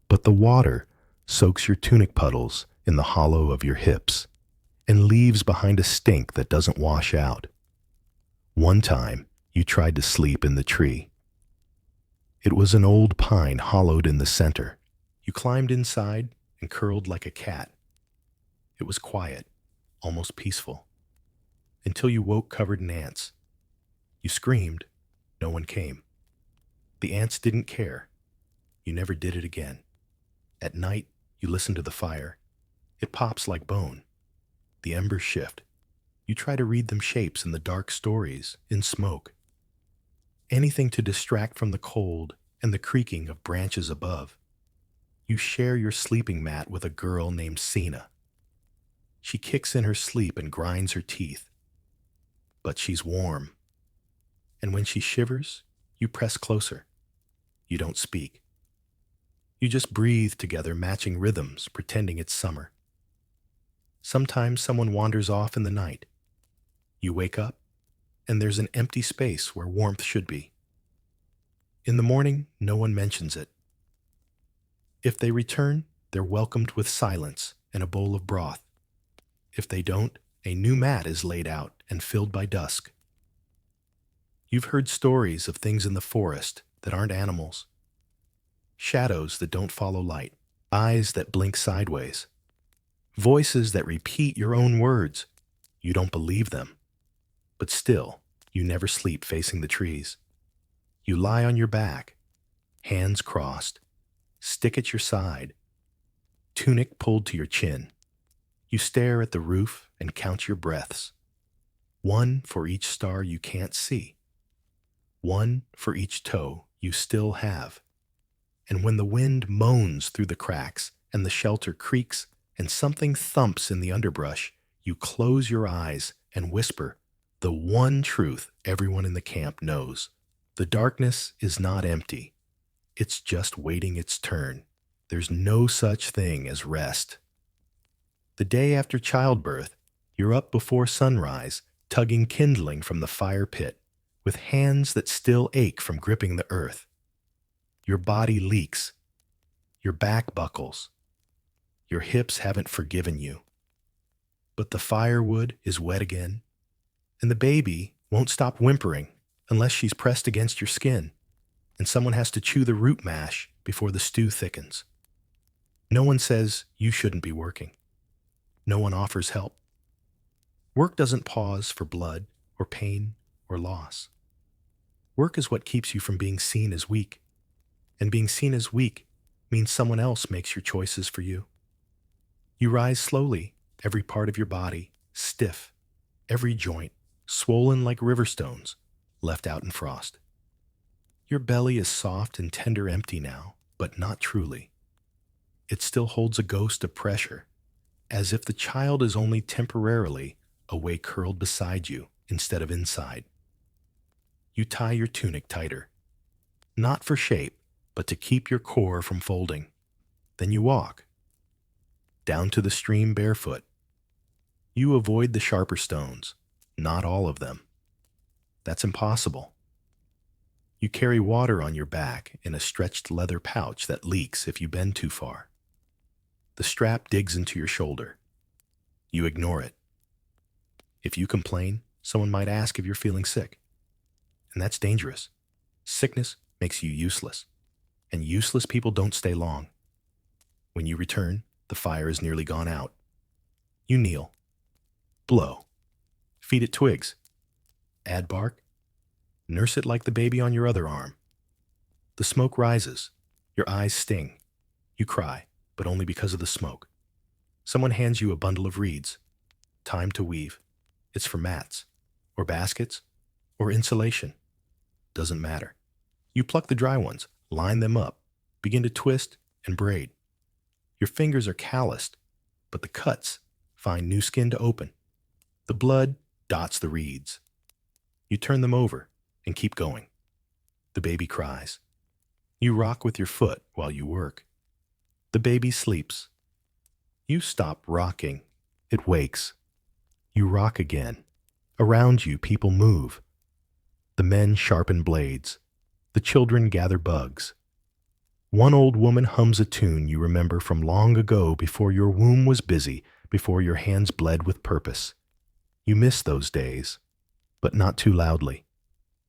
But the water soaks your tunic puddles in the hollow of your hips and leaves behind a stink that doesn't wash out. One time, you tried to sleep in the tree. It was an old pine hollowed in the center. You climbed inside and curled like a cat. It was quiet, almost peaceful, until you woke covered in ants. You screamed. No one came. The ants didn't care. You never did it again. At night, you listen to the fire. It pops like bone. The embers shift. You try to read them shapes in the dark stories, in smoke. Anything to distract from the cold and the creaking of branches above. You share your sleeping mat with a girl named Sina. She kicks in her sleep and grinds her teeth. But she's warm. And when she shivers, you press closer. You don't speak. You just breathe together, matching rhythms, pretending it's summer. Sometimes someone wanders off in the night. You wake up, and there's an empty space where warmth should be. In the morning, no one mentions it. If they return, they're welcomed with silence and a bowl of broth. If they don't, a new mat is laid out and filled by dusk. You've heard stories of things in the forest that aren't animals. Shadows that don't follow light, eyes that blink sideways, voices that repeat your own words. You don't believe them. But still, you never sleep facing the trees. You lie on your back, hands crossed, stick at your side, tunic pulled to your chin. You stare at the roof and count your breaths. One for each star you can't see. One for each toe you still have. And when the wind moans through the cracks and the shelter creaks and something thumps in the underbrush, you close your eyes and whisper the one truth everyone in the camp knows. The darkness is not empty. It's just waiting its turn. There's no such thing as rest. The day after childbirth, you're up before sunrise, tugging kindling from the fire pit, with hands that still ache from gripping the earth. Your body leaks. Your back buckles. Your hips haven't forgiven you. But the firewood is wet again, and the baby won't stop whimpering unless she's pressed against your skin, and someone has to chew the root mash before the stew thickens. No one says you shouldn't be working. No one offers help. Work doesn't pause for blood or pain or loss. Work is what keeps you from being seen as weak. And being seen as weak means someone else makes your choices for you. You rise slowly, every part of your body stiff, every joint swollen like river stones left out in frost. Your belly is soft and tender empty now, but not truly. It still holds a ghost of pressure, as if the child is only temporarily away curled beside you instead of inside. You tie your tunic tighter, not for shape, but to keep your core from folding. Then you walk down to the stream barefoot. You avoid the sharper stones, not all of them. That's impossible. You carry water on your back in a stretched leather pouch that leaks if you bend too far. The strap digs into your shoulder. You ignore it. If you complain, someone might ask if you're feeling sick. And that's dangerous. Sickness makes you useless. And useless people don't stay long. When you return, the fire is nearly gone out. You kneel. Blow. Feed it twigs. Add bark. Nurse it like the baby on your other arm. The smoke rises. Your eyes sting. You cry, but only because of the smoke. Someone hands you a bundle of reeds. Time to weave. It's for mats, or baskets, or insulation. Doesn't matter. You pluck the dry ones, line them up, begin to twist and braid. Your fingers are calloused, but the cuts find new skin to open. The blood dots the reeds. You turn them over and keep going. The baby cries. You rock with your foot while you work. The baby sleeps. You stop rocking. It wakes. You rock again. Around you, people move. The men sharpen blades. The children gather bugs. One old woman hums a tune you remember from long ago before your womb was busy, before your hands bled with purpose. You miss those days, but not too loudly.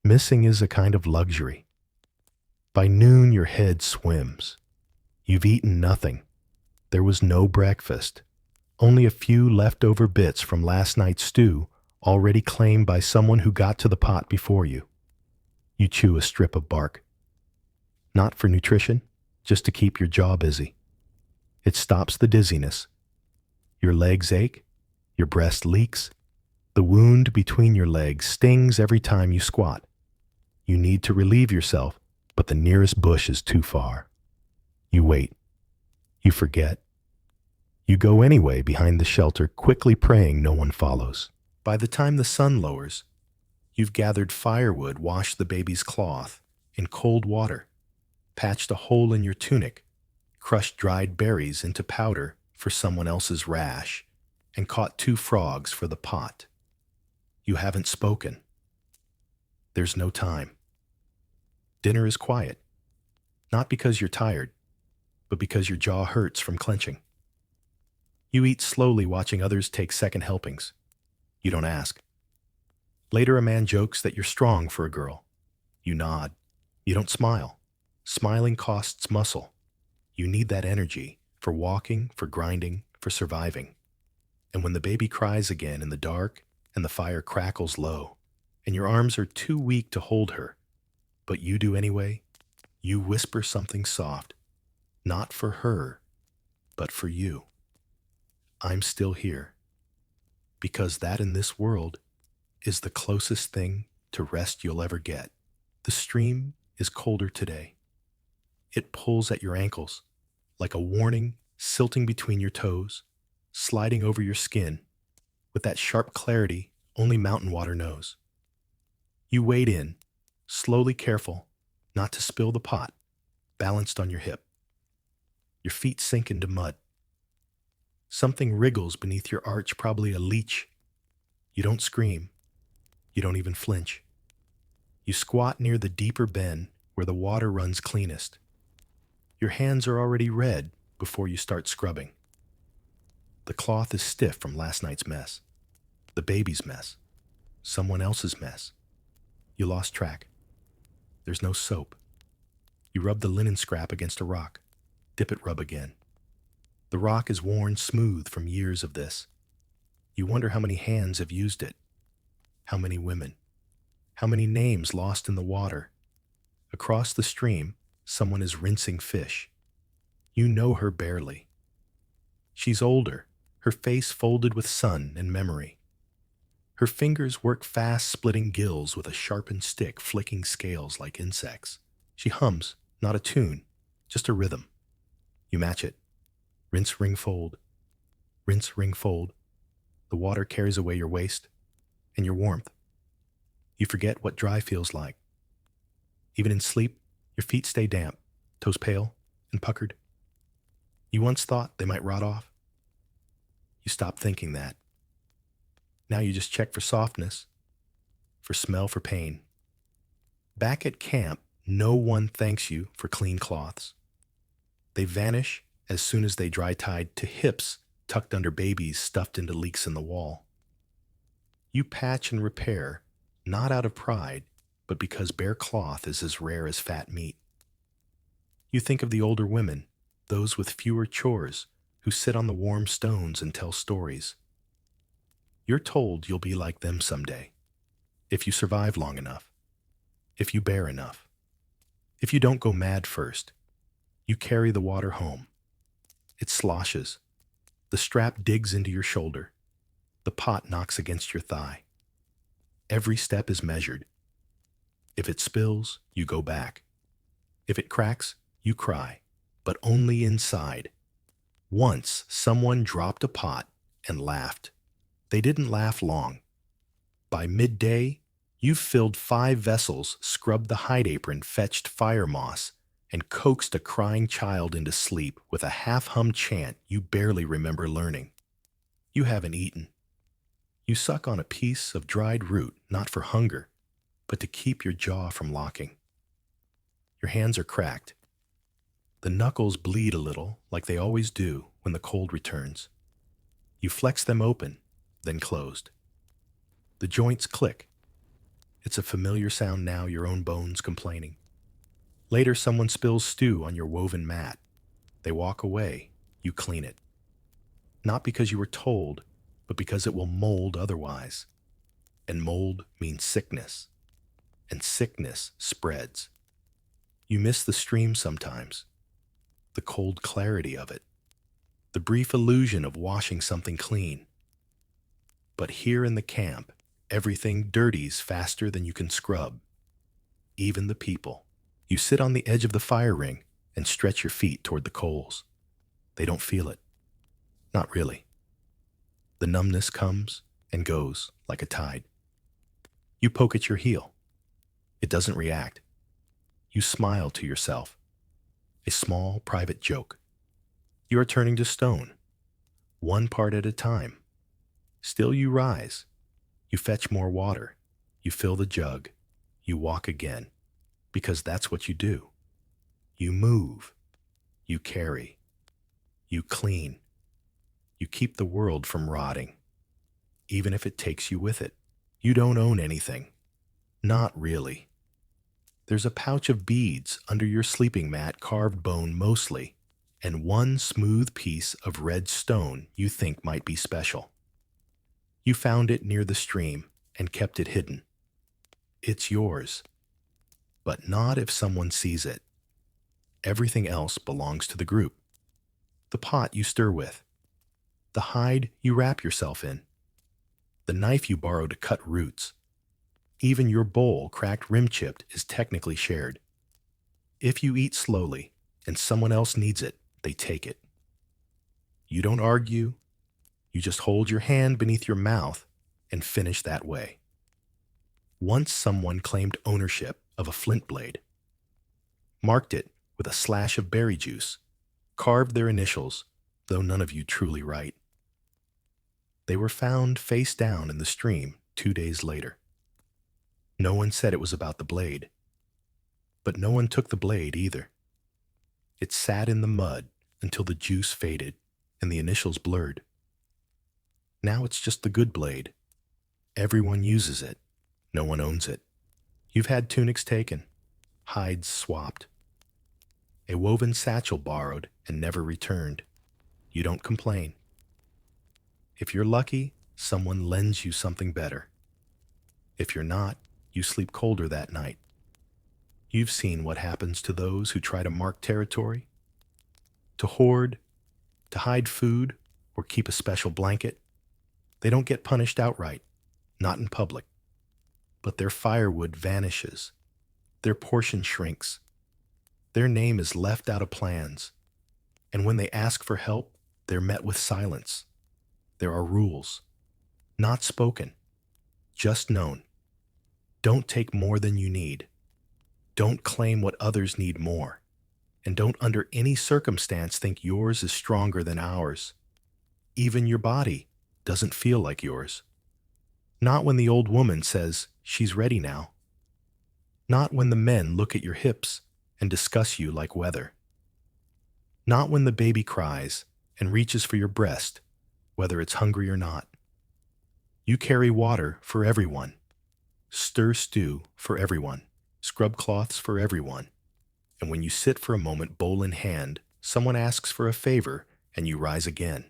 Missing is a kind of luxury. By noon, your head swims. You've eaten nothing. There was no breakfast. Only a few leftover bits from last night's stew, already claimed by someone who got to the pot before you. You chew a strip of bark. Not for nutrition, just to keep your jaw busy. It stops the dizziness. Your legs ache. Your breast leaks. The wound between your legs stings every time you squat. You need to relieve yourself, but the nearest bush is too far. You wait. You forget. You go anyway behind the shelter, quickly praying no one follows. By the time the sun lowers, you've gathered firewood, washed the baby's cloth in cold water, patched a hole in your tunic, crushed dried berries into powder for someone else's rash, and caught 2 frogs for the pot. You haven't spoken. There's no time. Dinner is quiet, not because you're tired, but because your jaw hurts from clenching. You eat slowly, watching others take second helpings. You don't ask. Later, a man jokes that you're strong for a girl. You nod. You don't smile. Smiling costs muscle. You need that energy for walking, for grinding, for surviving. And when the baby cries again in the dark and the fire crackles low, and your arms are too weak to hold her, but you do anyway, you whisper something soft, not for her, but for you. I'm still here, because that in this world is the closest thing to rest you'll ever get. The stream is colder today. It pulls at your ankles like a warning, silting between your toes, sliding over your skin with that sharp clarity only mountain water knows. You wade in, slowly, careful not to spill the pot, balanced on your hip. Your feet sink into mud. Something wriggles beneath your arch, probably a leech. You don't scream. You don't even flinch. You squat near the deeper bend where the water runs cleanest. Your hands are already red before you start scrubbing. The cloth is stiff from last night's mess. The baby's mess. Someone else's mess. You lost track. There's no soap. You rub the linen scrap against a rock. Dip it, rub again. The rock is worn smooth from years of this. You wonder how many hands have used it. How many women. How many names lost in the water. Across the stream, someone is rinsing fish. You know her barely. She's older, her face folded with sun and memory. Her fingers work fast, splitting gills with a sharpened stick, flicking scales like insects. She hums, not a tune, just a rhythm. You match it. Rinse, ring, fold. Rinse, ring, fold. The water carries away your waste and your warmth. You forget what dry feels like. Even in sleep, your feet stay damp, toes pale and puckered. You once thought they might rot off. You stop thinking that. Now you just check for softness, for smell, for pain. Back at camp, no one thanks you for clean cloths. They vanish as soon as they dry tied to hips tucked under babies stuffed into leaks in the wall. You patch and repair, not out of pride, but because bare cloth is as rare as fat meat. You think of the older women, those with fewer chores, who sit on the warm stones and tell stories. You're told you'll be like them someday, if you survive long enough, if you bear enough, if you don't go mad first. You carry the water home. It sloshes. The strap digs into your shoulder. The pot knocks against your thigh. Every step is measured. If it spills, you go back. If it cracks, you cry, but only inside. Once, someone dropped a pot and laughed. They didn't laugh long. By midday, you've filled 5 vessels, scrubbed the hide apron, fetched fire moss, and coaxed a crying child into sleep with a half-hummed chant you barely remember learning. You haven't eaten. You suck on a piece of dried root, not for hunger, but to keep your jaw from locking. Your hands are cracked. The knuckles bleed a little, like they always do when the cold returns. You flex them open, then closed. The joints click. It's a familiar sound now, your own bones complaining. Later, someone spills stew on your woven mat. They walk away. You clean it. Not because you were told, but because it will mold otherwise. And mold means sickness. And sickness spreads. You miss the stream sometimes. The cold clarity of it. The brief illusion of washing something clean. But here in the camp, everything dirties faster than you can scrub. Even the people. You sit on the edge of the fire ring and stretch your feet toward the coals. They don't feel it. Not really. The numbness comes and goes like a tide. You poke at your heel. It doesn't react. You smile to yourself. A small, private joke. You are turning to stone, one part at a time. Still you rise. You fetch more water. You fill the jug. You walk again. Because that's what you do. You move. You carry. You clean. You keep the world from rotting, even if it takes you with it. You don't own anything. Not really. There's a pouch of beads under your sleeping mat, carved bone mostly, and one smooth piece of red stone you think might be special. You found it near the stream and kept it hidden. It's yours. But not if someone sees it. Everything else belongs to the group. The pot you stir with. The hide you wrap yourself in. The knife you borrow to cut roots. Even your bowl, cracked rim-chipped, is technically shared. If you eat slowly and someone else needs it, they take it. You don't argue. You just hold your hand beneath your mouth and finish that way. Once someone claimed ownership of a flint blade, marked it with a slash of berry juice, carved their initials, though none of you truly write. They were found face down in the stream 2 days later. No one said it was about the blade, but no one took the blade either. It sat in the mud until the juice faded and the initials blurred. Now it's just the good blade. Everyone uses it. No one owns it. You've had tunics taken, hides swapped, a woven satchel borrowed and never returned. You don't complain. If you're lucky, someone lends you something better. If you're not, you sleep colder that night. You've seen what happens to those who try to mark territory, to hoard, to hide food, or keep a special blanket. They don't get punished outright, not in public. But their firewood vanishes. Their portion shrinks. Their name is left out of plans, and when they ask for help, they're met with silence. There are rules, not spoken, just known. Don't take more than you need. Don't claim what others need more. And don't under any circumstance think yours is stronger than ours. Even your body doesn't feel like yours. Not when the old woman says she's ready now. Not when the men look at your hips and discuss you like weather. Not when the baby cries and reaches for your breast, whether it's hungry or not. You carry water for everyone. Stir stew for everyone. Scrub cloths for everyone. And when you sit for a moment bowl in hand, someone asks for a favor and you rise again.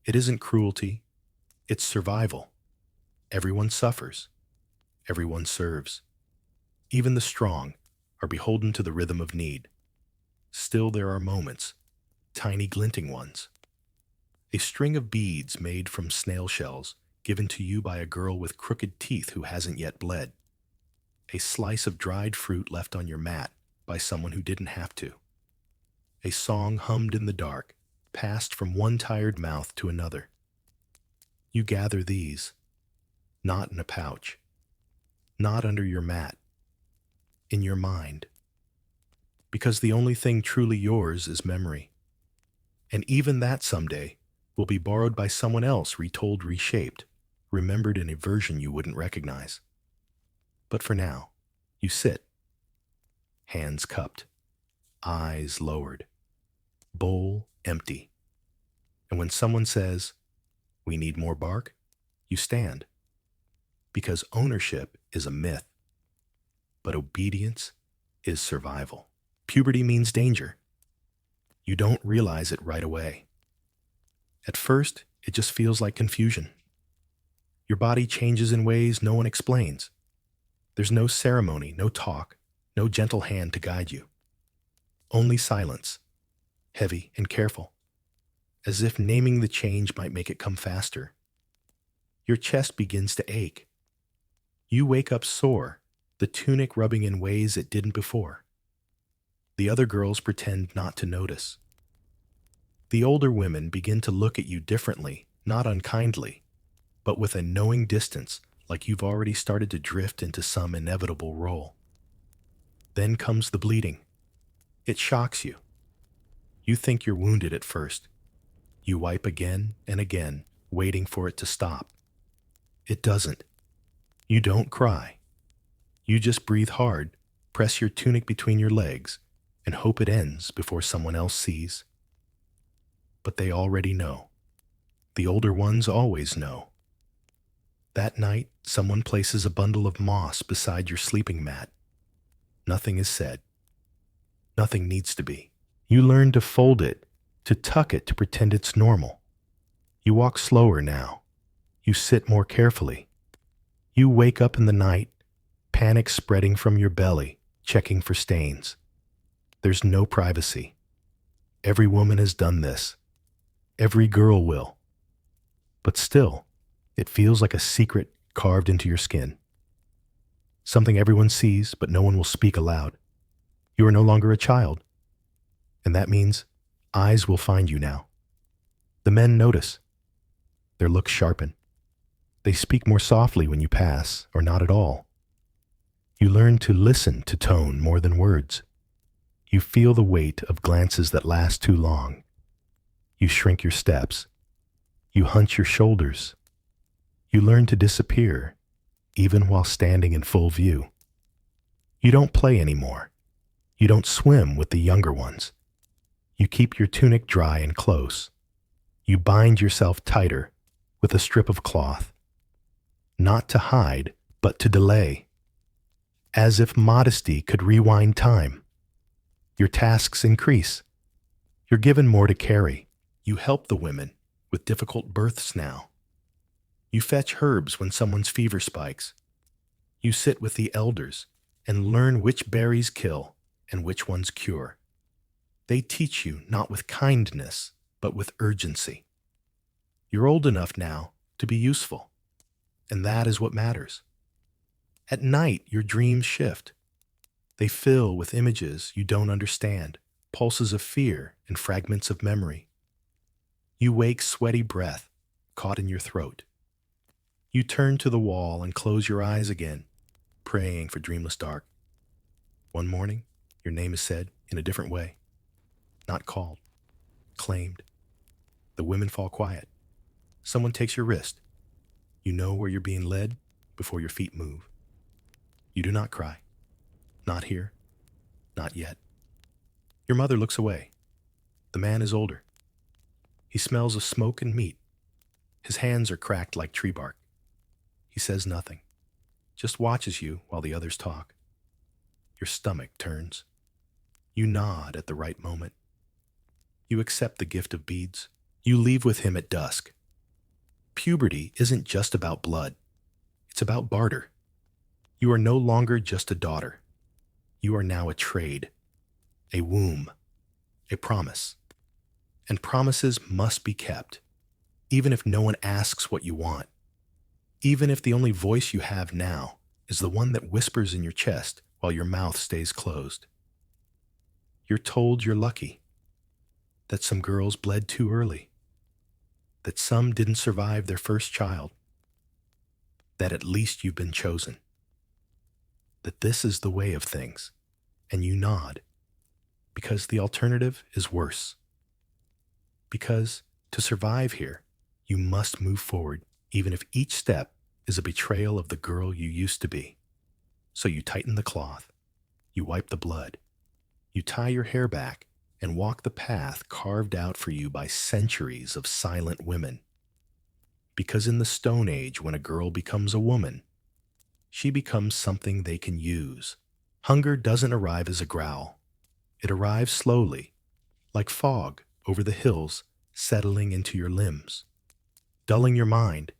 It isn't cruelty, it's survival. Everyone suffers. Everyone serves. Even the strong are beholden to the rhythm of need. Still there are moments, tiny glinting ones. A string of beads made from snail shells given to you by a girl with crooked teeth who hasn't yet bled. A slice of dried fruit left on your mat by someone who didn't have to. A song hummed in the dark, passed from one tired mouth to another. You gather these, not in a pouch, not under your mat, in your mind. Because the only thing truly yours is memory. And even that someday will be borrowed by someone else, retold, reshaped, remembered in a version you wouldn't recognize. But for now, you sit, hands cupped, eyes lowered, bowl empty. And when someone says, "We need more bark," you stand. Because ownership is a myth, but obedience is survival. Puberty means danger. You don't realize it right away. At first, it just feels like confusion. Your body changes in ways no one explains. There's no ceremony, no talk, no gentle hand to guide you. Only silence, heavy and careful, as if naming the change might make it come faster. Your chest begins to ache. You wake up sore, the tunic rubbing in ways it didn't before. The other girls pretend not to notice. The older women begin to look at you differently, not unkindly, but with a knowing distance, like you've already started to drift into some inevitable role. Then comes the bleeding. It shocks you. You think you're wounded at first. You wipe again and again, waiting for it to stop. It doesn't. You don't cry. You just breathe hard, press your tunic between your legs, and hope it ends before someone else sees. But they already know. The older ones always know. That night, someone places a bundle of moss beside your sleeping mat. Nothing is said. Nothing needs to be. You learn to fold it, to tuck it, to pretend it's normal. You walk slower now. You sit more carefully. You wake up in the night, panic spreading from your belly, checking for stains. There's no privacy. Every woman has done this. Every girl will. But still, it feels like a secret carved into your skin. Something everyone sees, but no one will speak aloud. You are no longer a child. And that means eyes will find you now. The men notice. Their looks sharpen. They speak more softly when you pass, or not at all. You learn to listen to tone more than words. You feel the weight of glances that last too long. You shrink your steps. You hunch your shoulders. You learn to disappear, even while standing in full view. You don't play anymore. You don't swim with the younger ones. You keep your tunic dry and close. You bind yourself tighter with a strip of cloth. Not to hide, but to delay. As if modesty could rewind time. Your tasks increase. You're given more to carry. You help the women with difficult births now. You fetch herbs when someone's fever spikes. You sit with the elders and learn which berries kill and which ones cure. They teach you not with kindness, but with urgency. You're old enough now to be useful, and that is what matters. At night, your dreams shift. They fill with images you don't understand, pulses of fear and fragments of memory. You wake sweaty breath caught in your throat. You turn to the wall and close your eyes again, praying for dreamless dark. One morning, your name is said in a different way, not called, claimed. The women fall quiet. Someone takes your wrist. You know where you're being led before your feet move. You do not cry. Not here. Not yet. Your mother looks away. The man is older. He smells of smoke and meat. His hands are cracked like tree bark. He says nothing, just watches you while the others talk. Your stomach turns. You nod at the right moment. You accept the gift of beads. You leave with him at dusk. Puberty isn't just about blood. It's about barter. You are no longer just a daughter. You are now a trade, a womb, a promise. And promises must be kept, even if no one asks what you want. Even if the only voice you have now is the one that whispers in your chest while your mouth stays closed. You're told you're lucky, that some girls bled too early, that some didn't survive their first child, that at least you've been chosen, that this is the way of things, and you nod, because the alternative is worse. Because to survive here, you must move forward, even if each step is a betrayal of the girl you used to be. So you tighten the cloth, you wipe the blood, you tie your hair back, and walk the path carved out for you by centuries of silent women. Because in the Stone Age, when a girl becomes a woman, she becomes something they can use. Hunger doesn't arrive as a growl. It arrives slowly, like fog over the hills settling into your limbs, dulling your mind,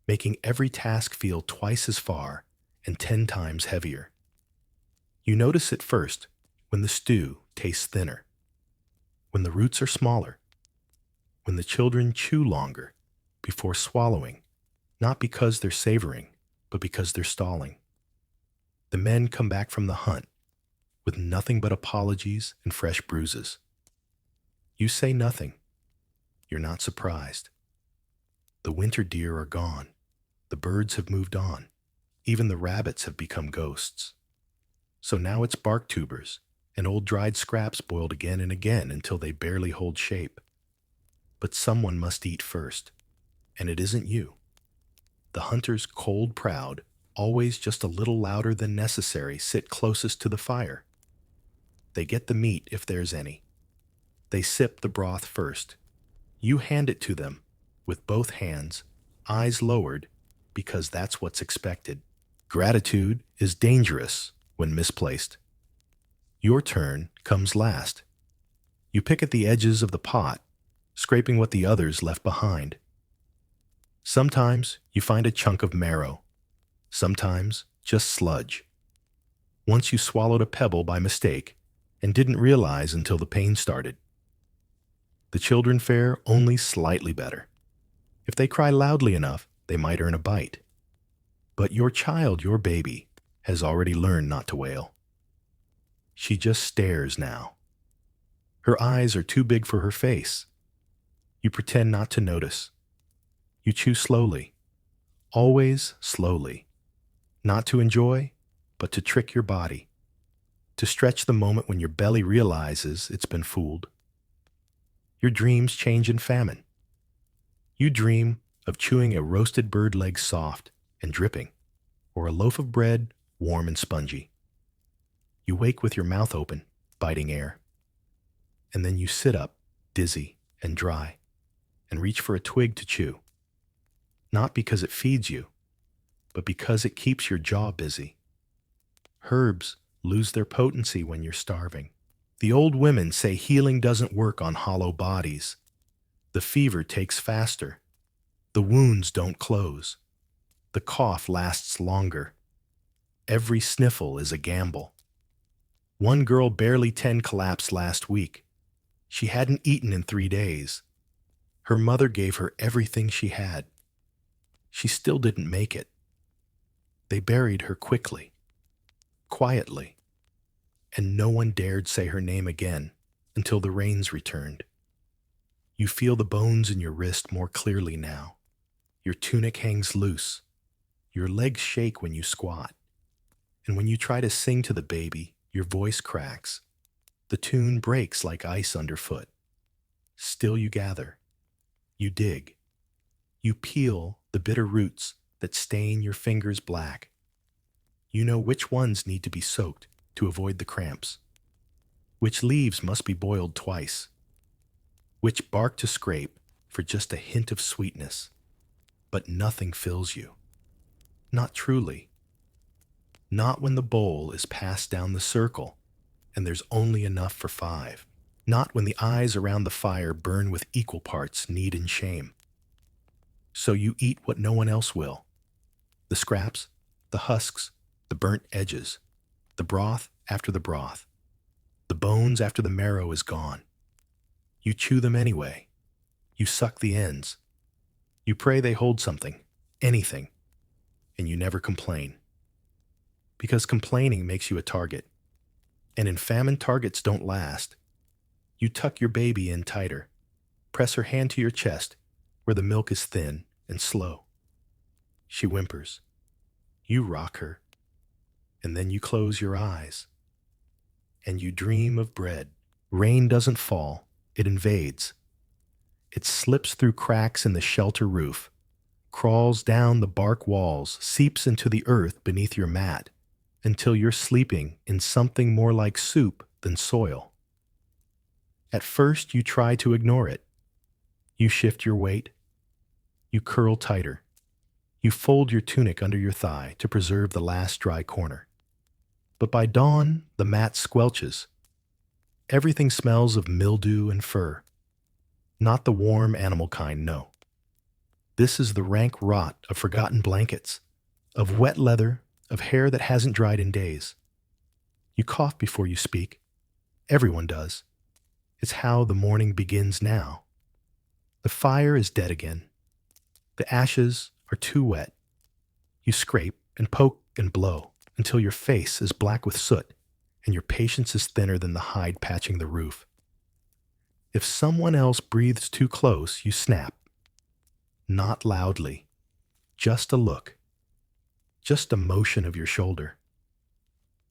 making every task feel twice as far and 10 times heavier. You notice it first when the stew tastes thinner, when the roots are smaller, when the children chew longer before swallowing, not because they're savoring, but because they're stalling. The men come back from the hunt with nothing but apologies and fresh bruises. You say nothing. You're not surprised. The winter deer are gone. The birds have moved on. Even the rabbits have become ghosts. So now it's bark tubers and old dried scraps boiled again and again until they barely hold shape. But someone must eat first, and it isn't you. The hunters, cold proud, always just a little louder than necessary, sit closest to the fire. They get the meat if there's any. They sip the broth first. You hand it to them with both hands, eyes lowered, because that's what's expected. Gratitude is dangerous when misplaced. Your turn comes last. You pick at the edges of the pot, scraping what the others left behind. Sometimes you find a chunk of marrow, sometimes just sludge. Once you swallowed a pebble by mistake and didn't realize until the pain started. The children fare only slightly better. If they cry loudly enough, they might earn a bite. But your child, your baby, has already learned not to wail. She just stares now. Her eyes are too big for her face. You pretend not to notice. You chew slowly, always slowly, not to enjoy, but to trick your body, to stretch the moment when your belly realizes it's been fooled. Your dreams change in famine. You dream of chewing a roasted bird leg soft and dripping, or a loaf of bread warm and spongy. You wake with your mouth open, biting air. And then you sit up, dizzy and dry, and reach for a twig to chew. Not because it feeds you, but because it keeps your jaw busy. Herbs lose their potency when you're starving. The old women say healing doesn't work on hollow bodies. The fever takes faster. The wounds don't close. The cough lasts longer. Every sniffle is a gamble. One girl barely 10 collapsed last week. She hadn't eaten in 3 days. Her mother gave her everything she had. She still didn't make it. They buried her quickly, quietly. and no one dared say her name again until the rains returned. You feel the bones in your wrist more clearly now. Your tunic hangs loose. Your legs shake when you squat. And when you try to sing to the baby, your voice cracks. The tune breaks like ice underfoot. Still you gather. You dig. You peel the bitter roots that stain your fingers black. You know which ones need to be soaked to avoid the cramps. Which leaves must be boiled twice. Which bark to scrape for just a hint of sweetness. But nothing fills you. Not truly. Not when the bowl is passed down the circle and there's only enough for 5. Not when the eyes around the fire burn with equal parts need and shame. So you eat what no one else will. The scraps, the husks, the burnt edges, the broth after the broth, the bones after the marrow is gone. You chew them anyway. You suck the ends. You pray they hold something, anything, and you never complain. Because complaining makes you a target. And in famine, targets don't last. You tuck your baby in tighter, press her hand to your chest where the milk is thin and slow. She whimpers. You rock her, and then you close your eyes. And you dream of bread. Rain doesn't fall, it invades. It slips through cracks in the shelter roof, crawls down the bark walls, seeps into the earth beneath your mat, until you're sleeping in something more like soup than soil. At first, you try to ignore it. You shift your weight. You curl tighter. You fold your tunic under your thigh to preserve the last dry corner. But by dawn, the mat squelches. Everything smells of mildew and fur. Not the warm animal kind, no. This is the rank rot of forgotten blankets, of wet leather, of hair that hasn't dried in days. You cough before you speak. Everyone does. It's how the morning begins now. The fire is dead again. The ashes are too wet. You scrape and poke and blow until your face is black with soot and your patience is thinner than the hide patching the roof. If someone else breathes too close, you snap. Not loudly. Just a look. Just a motion of your shoulder.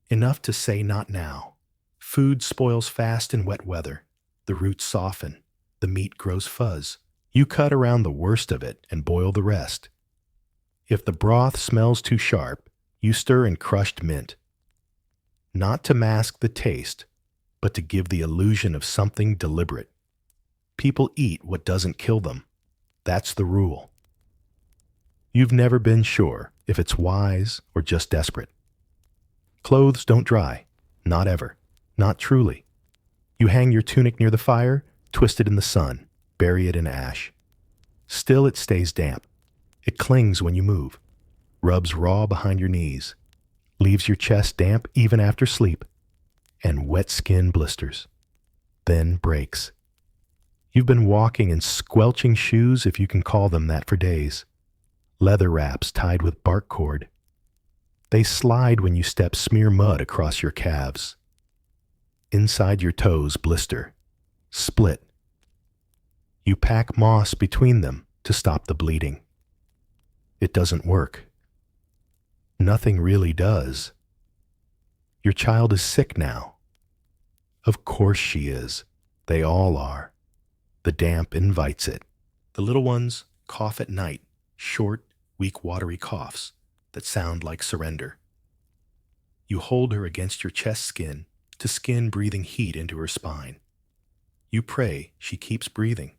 Enough to say not now. Food spoils fast in wet weather. The roots soften. The meat grows fuzz. You cut around the worst of it and boil the rest. If the broth smells too sharp, you stir in crushed mint. Not to mask the taste, but to give the illusion of something deliberate. People eat what doesn't kill them. That's the rule. You've never been sure if it's wise or just desperate. Clothes don't dry. Not ever. Not truly. You hang your tunic near the fire, twist it in the sun, bury it in ash. Still it stays damp. It clings when you move, rubs raw behind your knees, leaves your chest damp even after sleep, and wet skin blisters. Then breaks. You've been walking in squelching shoes, if you can call them that, for days. Leather wraps tied with bark cord. They slide when you step, smear mud across your calves. Inside your toes blister, split. You pack moss between them to stop the bleeding. It doesn't work. Nothing really does. Your child is sick now. Of course she is. They all are. The damp invites it. The little ones cough at night, short, weak, watery coughs that sound like surrender. You hold her against your chest skin to skin breathing heat into her spine. You pray she keeps breathing,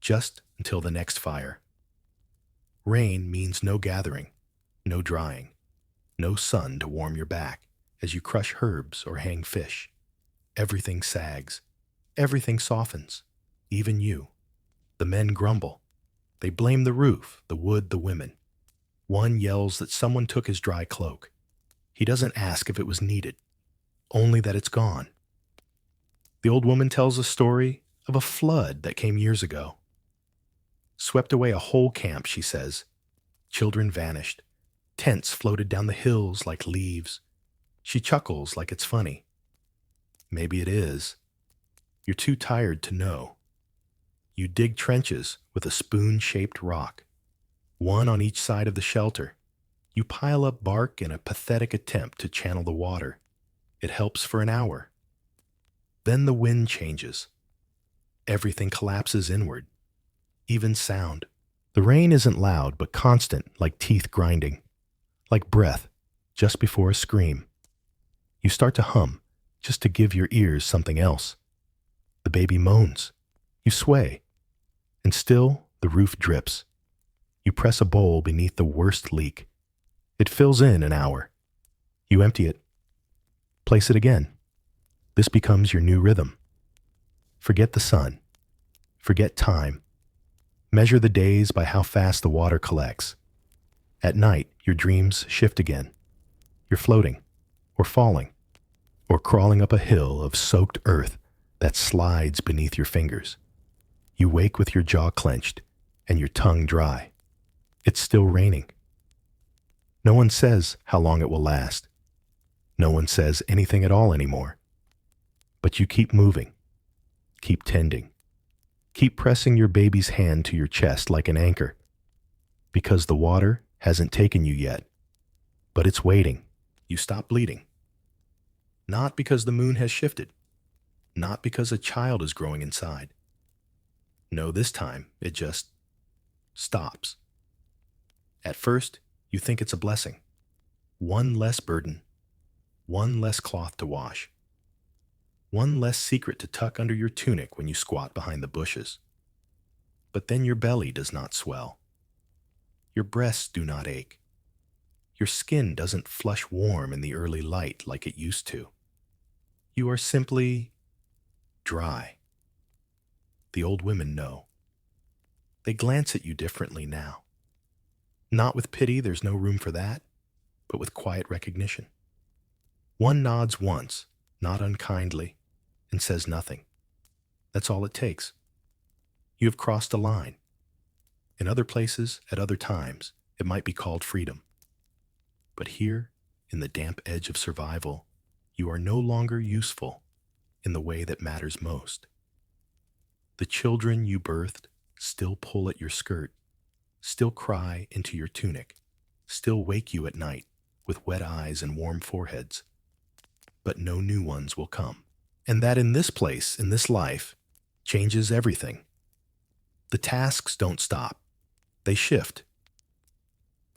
just until the next fire. Rain means no gathering, no drying, no sun to warm your back as you crush herbs or hang fish. Everything sags. Everything softens. Even you. The men grumble. They blame the roof, the wood, the women. One yells that someone took his dry cloak. He doesn't ask if it was needed, only that it's gone. The old woman tells a story of a flood that came years ago. Swept away a whole camp, she says. Children vanished. Tents floated down the hills like leaves. She chuckles like it's funny. Maybe it is. You're too tired to know. You dig trenches with a spoon-shaped rock, one on each side of the shelter. You pile up bark in a pathetic attempt to channel the water. It helps for an hour. Then the wind changes. Everything collapses inward, even sound. The rain isn't loud, but constant, like teeth grinding, like breath, just before a scream. You start to hum, just to give your ears something else. The baby moans. You sway. And still, the roof drips. You press a bowl beneath the worst leak. It fills in an hour. You empty it. Place it again. This becomes your new rhythm. Forget the sun. Forget time. Measure the days by how fast the water collects. At night, your dreams shift again. You're floating, or falling, or crawling up a hill of soaked earth that slides beneath your fingers. You wake with your jaw clenched and your tongue dry. It's still raining. No one says how long it will last. No one says anything at all anymore. But you keep moving, keep tending, keep pressing your baby's hand to your chest like an anchor, because the water hasn't taken you yet, but it's waiting. You stop bleeding. Not because the moon has shifted, not because a child is growing inside. No, this time it just stops. At first, you think it's a blessing. One less burden, one less cloth to wash, one less secret to tuck under your tunic when you squat behind the bushes. But then your belly does not swell. Your breasts do not ache. Your skin doesn't flush warm in the early light like it used to. You are simply dry. The old women know. They glance at you differently now. Not with pity, there's no room for that, but with quiet recognition. One nods once, not unkindly, and says nothing. That's all it takes. You have crossed a line. In other places, at other times, it might be called freedom. But here, in the damp edge of survival, you are no longer useful in the way that matters most. The children you birthed still pull at your skirt, still cry into your tunic, still wake you at night with wet eyes and warm foreheads. But no new ones will come. And that in this place, in this life, changes everything. The tasks don't stop. They shift.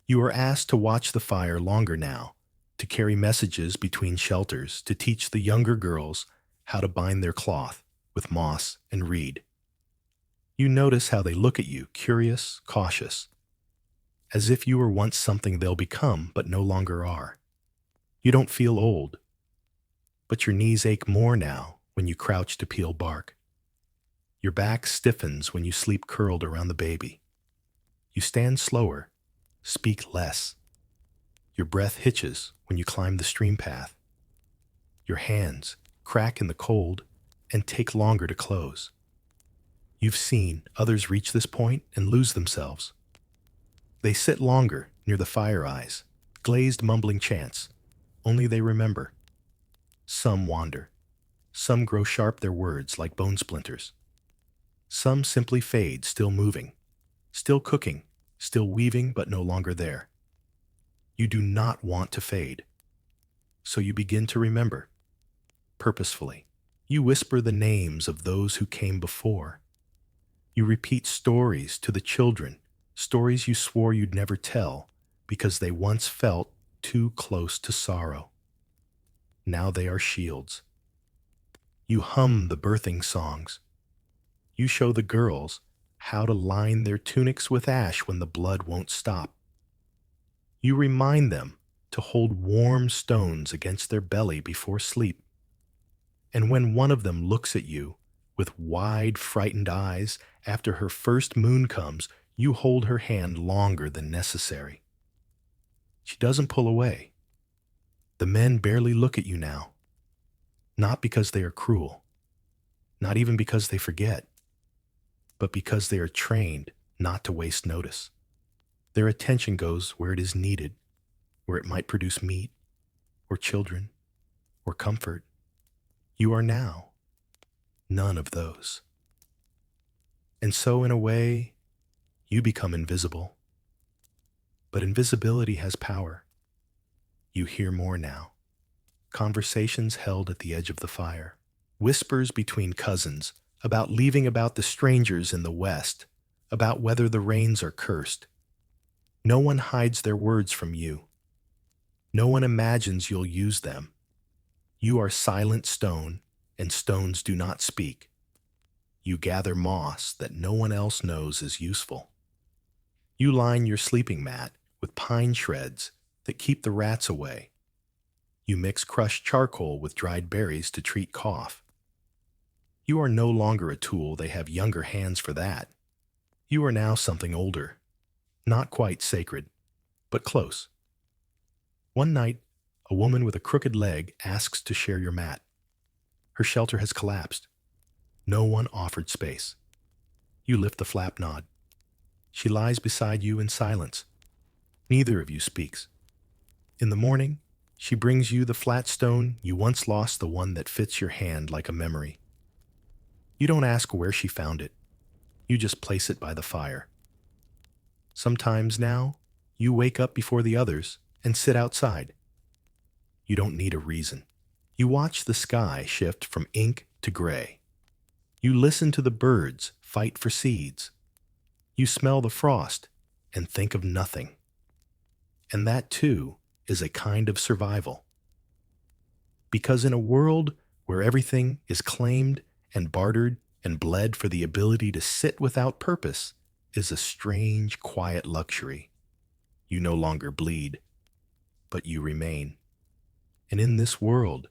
You are asked to watch the fire longer now, to carry messages between shelters, to teach the younger girls how to bind their cloth with moss and reed. You notice how they look at you, curious, cautious, as if you were once something they'll become but no longer are. You don't feel old, but your knees ache more now when you crouch to peel bark. Your back stiffens when you sleep curled around the baby. You stand slower, speak less. Your breath hitches when you climb the stream path. Your hands crack in the cold and take longer to close. You've seen others reach this point and lose themselves. They sit longer near the fire eyes, glazed mumbling chants. Only they remember. Some wander. Some grow sharp their words like bone splinters. Some simply fade, still moving, still cooking, still weaving, but no longer there. You do not want to fade. So you begin to remember, purposefully. You whisper the names of those who came before. You repeat stories to the children, stories you swore you'd never tell because they once felt too close to sorrow. Now they are shields. You hum the birthing songs. You show the girls how to line their tunics with ash when the blood won't stop. You remind them to hold warm stones against their belly before sleep. And when one of them looks at you with wide, frightened eyes after her first moon comes, you hold her hand longer than necessary. She doesn't pull away. The men barely look at you now, not because they are cruel, not even because they forget, but because they are trained not to waste notice. Their attention goes where it is needed, where it might produce meat, or children, or comfort. You are now none of those. And so, in a way, you become invisible. But invisibility has power. You hear more now. Conversations held at the edge of the fire. Whispers between cousins about leaving, about the strangers in the West, about whether the rains are cursed. No one hides their words from you. No one imagines you'll use them. You are silent stone, and stones do not speak. You gather moss that no one else knows is useful. You line your sleeping mat with pine shreds that keep the rats away. You mix crushed charcoal with dried berries to treat cough. You are no longer a tool, they have younger hands for that. You are now something older, not quite sacred, but close. One night, a woman with a crooked leg asks to share your mat. Her shelter has collapsed. No one offered space. You lift the flap nod. She lies beside you in silence. Neither of you speaks. In the morning, she brings you the flat stone you once lost, the one that fits your hand like a memory. You don't ask where she found it. You just place it by the fire. Sometimes now, you wake up before the others and sit outside. You don't need a reason. You watch the sky shift from ink to gray. You listen to the birds fight for seeds. You smell the frost and think of nothing. And that, too, is a kind of survival. Because in a world where everything is claimed and bartered and bled, for the ability to sit without purpose is a strange, quiet luxury. You no longer bleed, but you remain. And in this world,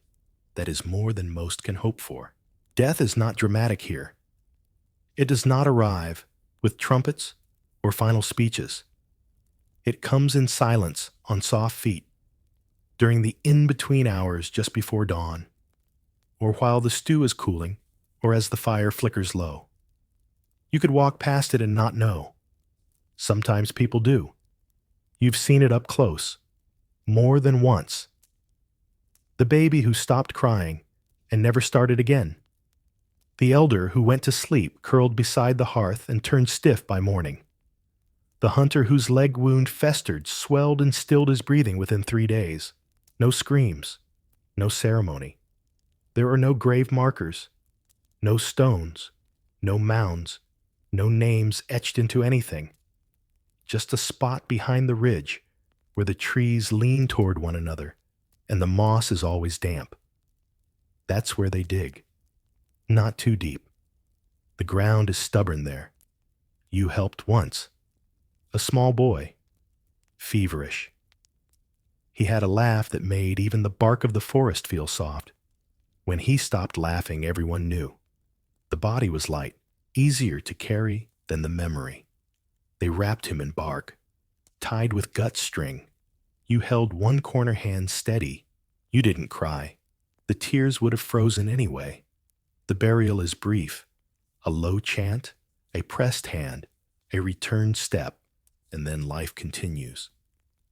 that is more than most can hope for. Death is not dramatic here. It does not arrive with trumpets or final speeches. It comes in silence on soft feet, during the in-between hours just before dawn, or while the stew is cooling, or as the fire flickers low. You could walk past it and not know. Sometimes people do. You've seen it up close, more than once. The baby who stopped crying and never started again. The elder who went to sleep curled beside the hearth and turned stiff by morning. The hunter whose leg wound festered, swelled, and stilled his breathing within 3 days. No screams, no ceremony. There are no grave markers, no stones, no mounds, no names etched into anything. Just a spot behind the ridge where the trees lean toward one another and the moss is always damp. That's where they dig. Not too deep. The ground is stubborn there. You helped once. A small boy. Feverish. He had a laugh that made even the bark of the forest feel soft. When he stopped laughing, everyone knew. The body was light, easier to carry than the memory. They wrapped him in bark, tied with gut string. You held one corner hand steady. You didn't cry. The tears would have frozen anyway. The burial is brief. A low chant, a pressed hand, a returned step, and then life continues.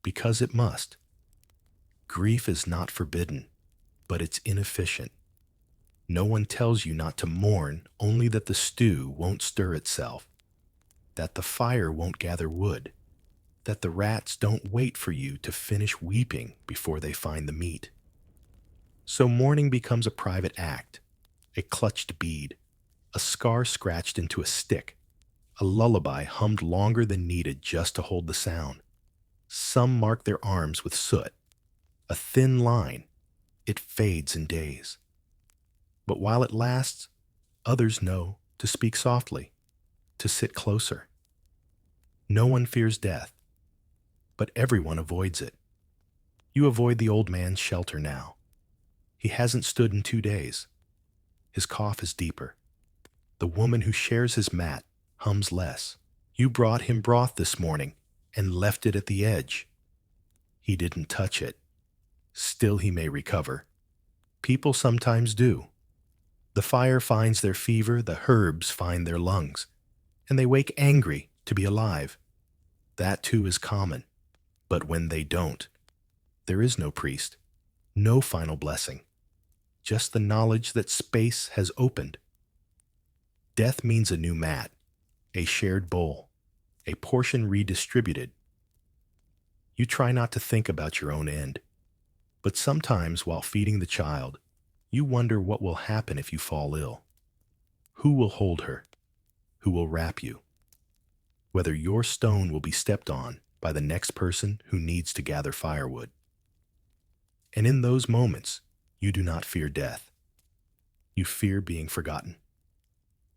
Because it must. Grief is not forbidden, but it's inefficient. No one tells you not to mourn, only that the stew won't stir itself, that the fire won't gather wood, that the rats don't wait for you to finish weeping before they find the meat. So mourning becomes a private act, a clutched bead, a scar scratched into a stick, a lullaby hummed longer than needed just to hold the sound. Some mark their arms with soot, a thin line. It fades in days. But while it lasts, others know to speak softly, to sit closer. No one fears death, but everyone avoids it. You avoid the old man's shelter now. He hasn't stood in 2 days. His cough is deeper. The woman who shares his mat hums less. You brought him broth this morning and left it at the edge. He didn't touch it. Still he may recover. People sometimes do. The fire finds their fever, the herbs find their lungs, and they wake angry to be alive. That too is common. But when they don't, there is no priest, no final blessing, just the knowledge that space has opened. Death means a new mat, a shared bowl, a portion redistributed. You try not to think about your own end, but sometimes while feeding the child, you wonder what will happen if you fall ill. Who will hold her? Who will wrap you? Whether your stone will be stepped on by the next person who needs to gather firewood. And in those moments, you do not fear death. You fear being forgotten.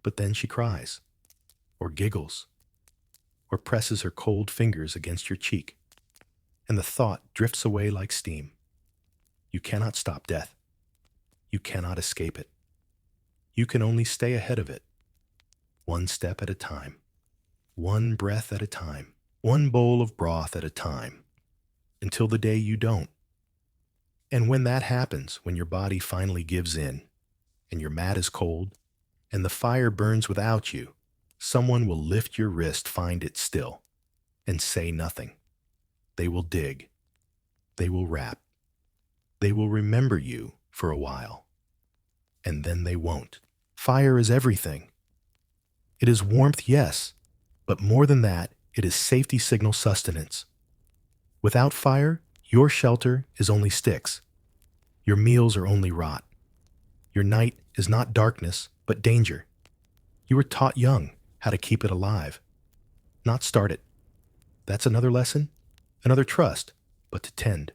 But then she cries, or giggles, or presses her cold fingers against your cheek, and the thought drifts away like steam. You cannot stop death. You cannot escape it. You can only stay ahead of it, one step at a time, one breath at a time, one bowl of broth at a time, until the day you don't. And when that happens, when your body finally gives in, and your mat is cold, and the fire burns without you, someone will lift your wrist, find it still, and say nothing. They will dig. They will wrap. They will remember you for a while. And then they won't. Fire is everything. It is warmth, yes, but more than that, it is safety signal sustenance. Without fire, your shelter is only sticks. Your meals are only rot. Your night is not darkness, but danger. You were taught young how to keep it alive, not start it. That's another lesson, another trust, but to tend.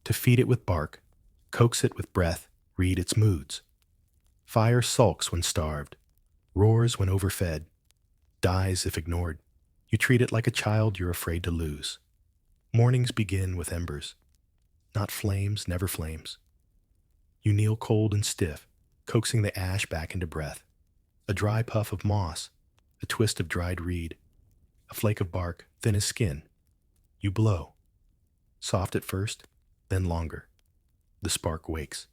To feed it with bark, coax it with breath, read its moods. Fire sulks when starved, roars when overfed, dies if ignored. You treat it like a child you're afraid to lose. Mornings begin with embers, not flames, never flames. You kneel cold and stiff, coaxing the ash back into breath. A dry puff of moss, a twist of dried reed, a flake of bark, thin as skin. You blow. Soft at first, then longer. The spark wakes.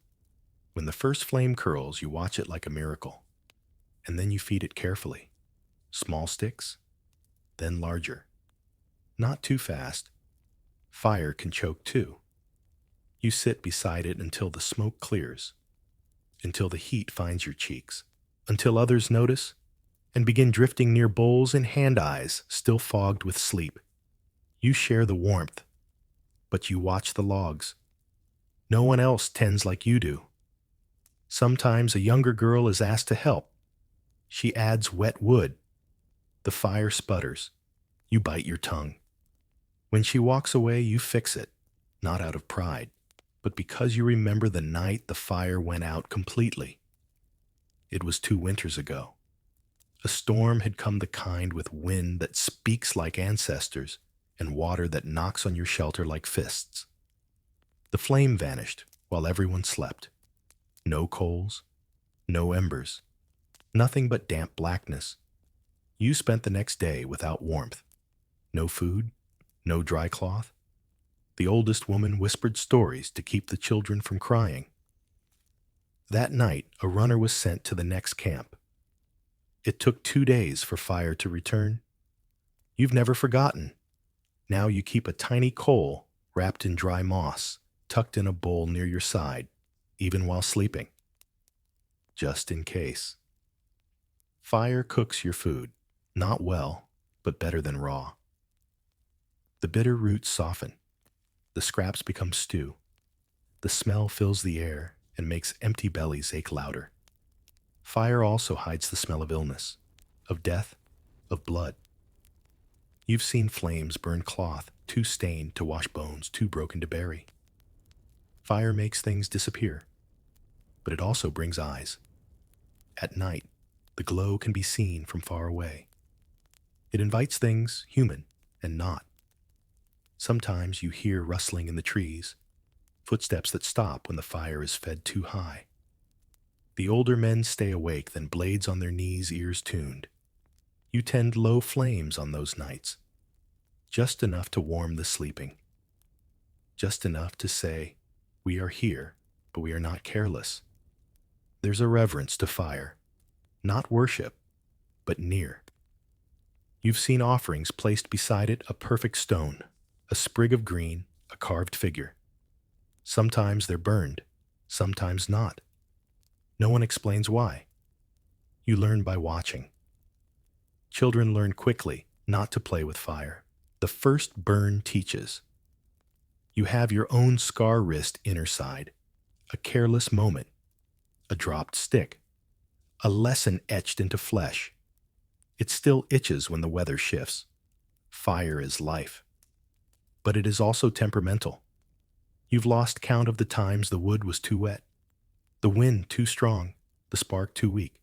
When the first flame curls, you watch it like a miracle. And then you feed it carefully. Small sticks, then larger. Not too fast. Fire can choke too. You sit beside it until the smoke clears, until the heat finds your cheeks, until others notice and begin drifting near bowls and hand-eyes still fogged with sleep. You share the warmth, but you watch the logs. No one else tends like you do. Sometimes a younger girl is asked to help. She adds wet wood. The fire sputters. You bite your tongue. When she walks away, you fix it, not out of pride, but because you remember the night the fire went out completely. It was 2 winters ago. A storm had come, the kind with wind that speaks like ancestors and water that knocks on your shelter like fists. The flame vanished while everyone slept. No coals, no embers, nothing but damp blackness. You spent the next day without warmth. No food, no dry cloth. The oldest woman whispered stories to keep the children from crying. That night, a runner was sent to the next camp. It took 2 days for fire to return. You've never forgotten. Now you keep a tiny coal wrapped in dry moss, tucked in a bowl near your side, even while sleeping. Just in case. Fire cooks your food, not well, but better than raw. The bitter roots soften. The scraps become stew. The smell fills the air and makes empty bellies ache louder. Fire also hides the smell of illness, of death, of blood. You've seen flames burn cloth, too stained to wash bones, too broken to bury. Fire makes things disappear, but it also brings eyes. At night, the glow can be seen from far away. It invites things human and not. Sometimes you hear rustling in the trees, footsteps that stop when the fire is fed too high. The older men stay awake, then blades on their knees, ears tuned. You tend low flames on those nights, just enough to warm the sleeping, just enough to say, we are here, but we are not careless. There's a reverence to fire, not worship, but near. You've seen offerings placed beside it, a perfect stone, a sprig of green, a carved figure. Sometimes they're burned, sometimes not. No one explains why. You learn by watching. Children learn quickly not to play with fire. The first burn teaches. You have your own scar wrist inner side, a careless moment, a dropped stick, a lesson etched into flesh. It still itches when the weather shifts. Fire is life. But it is also temperamental. You've lost count of the times the wood was too wet, the wind too strong, the spark too weak.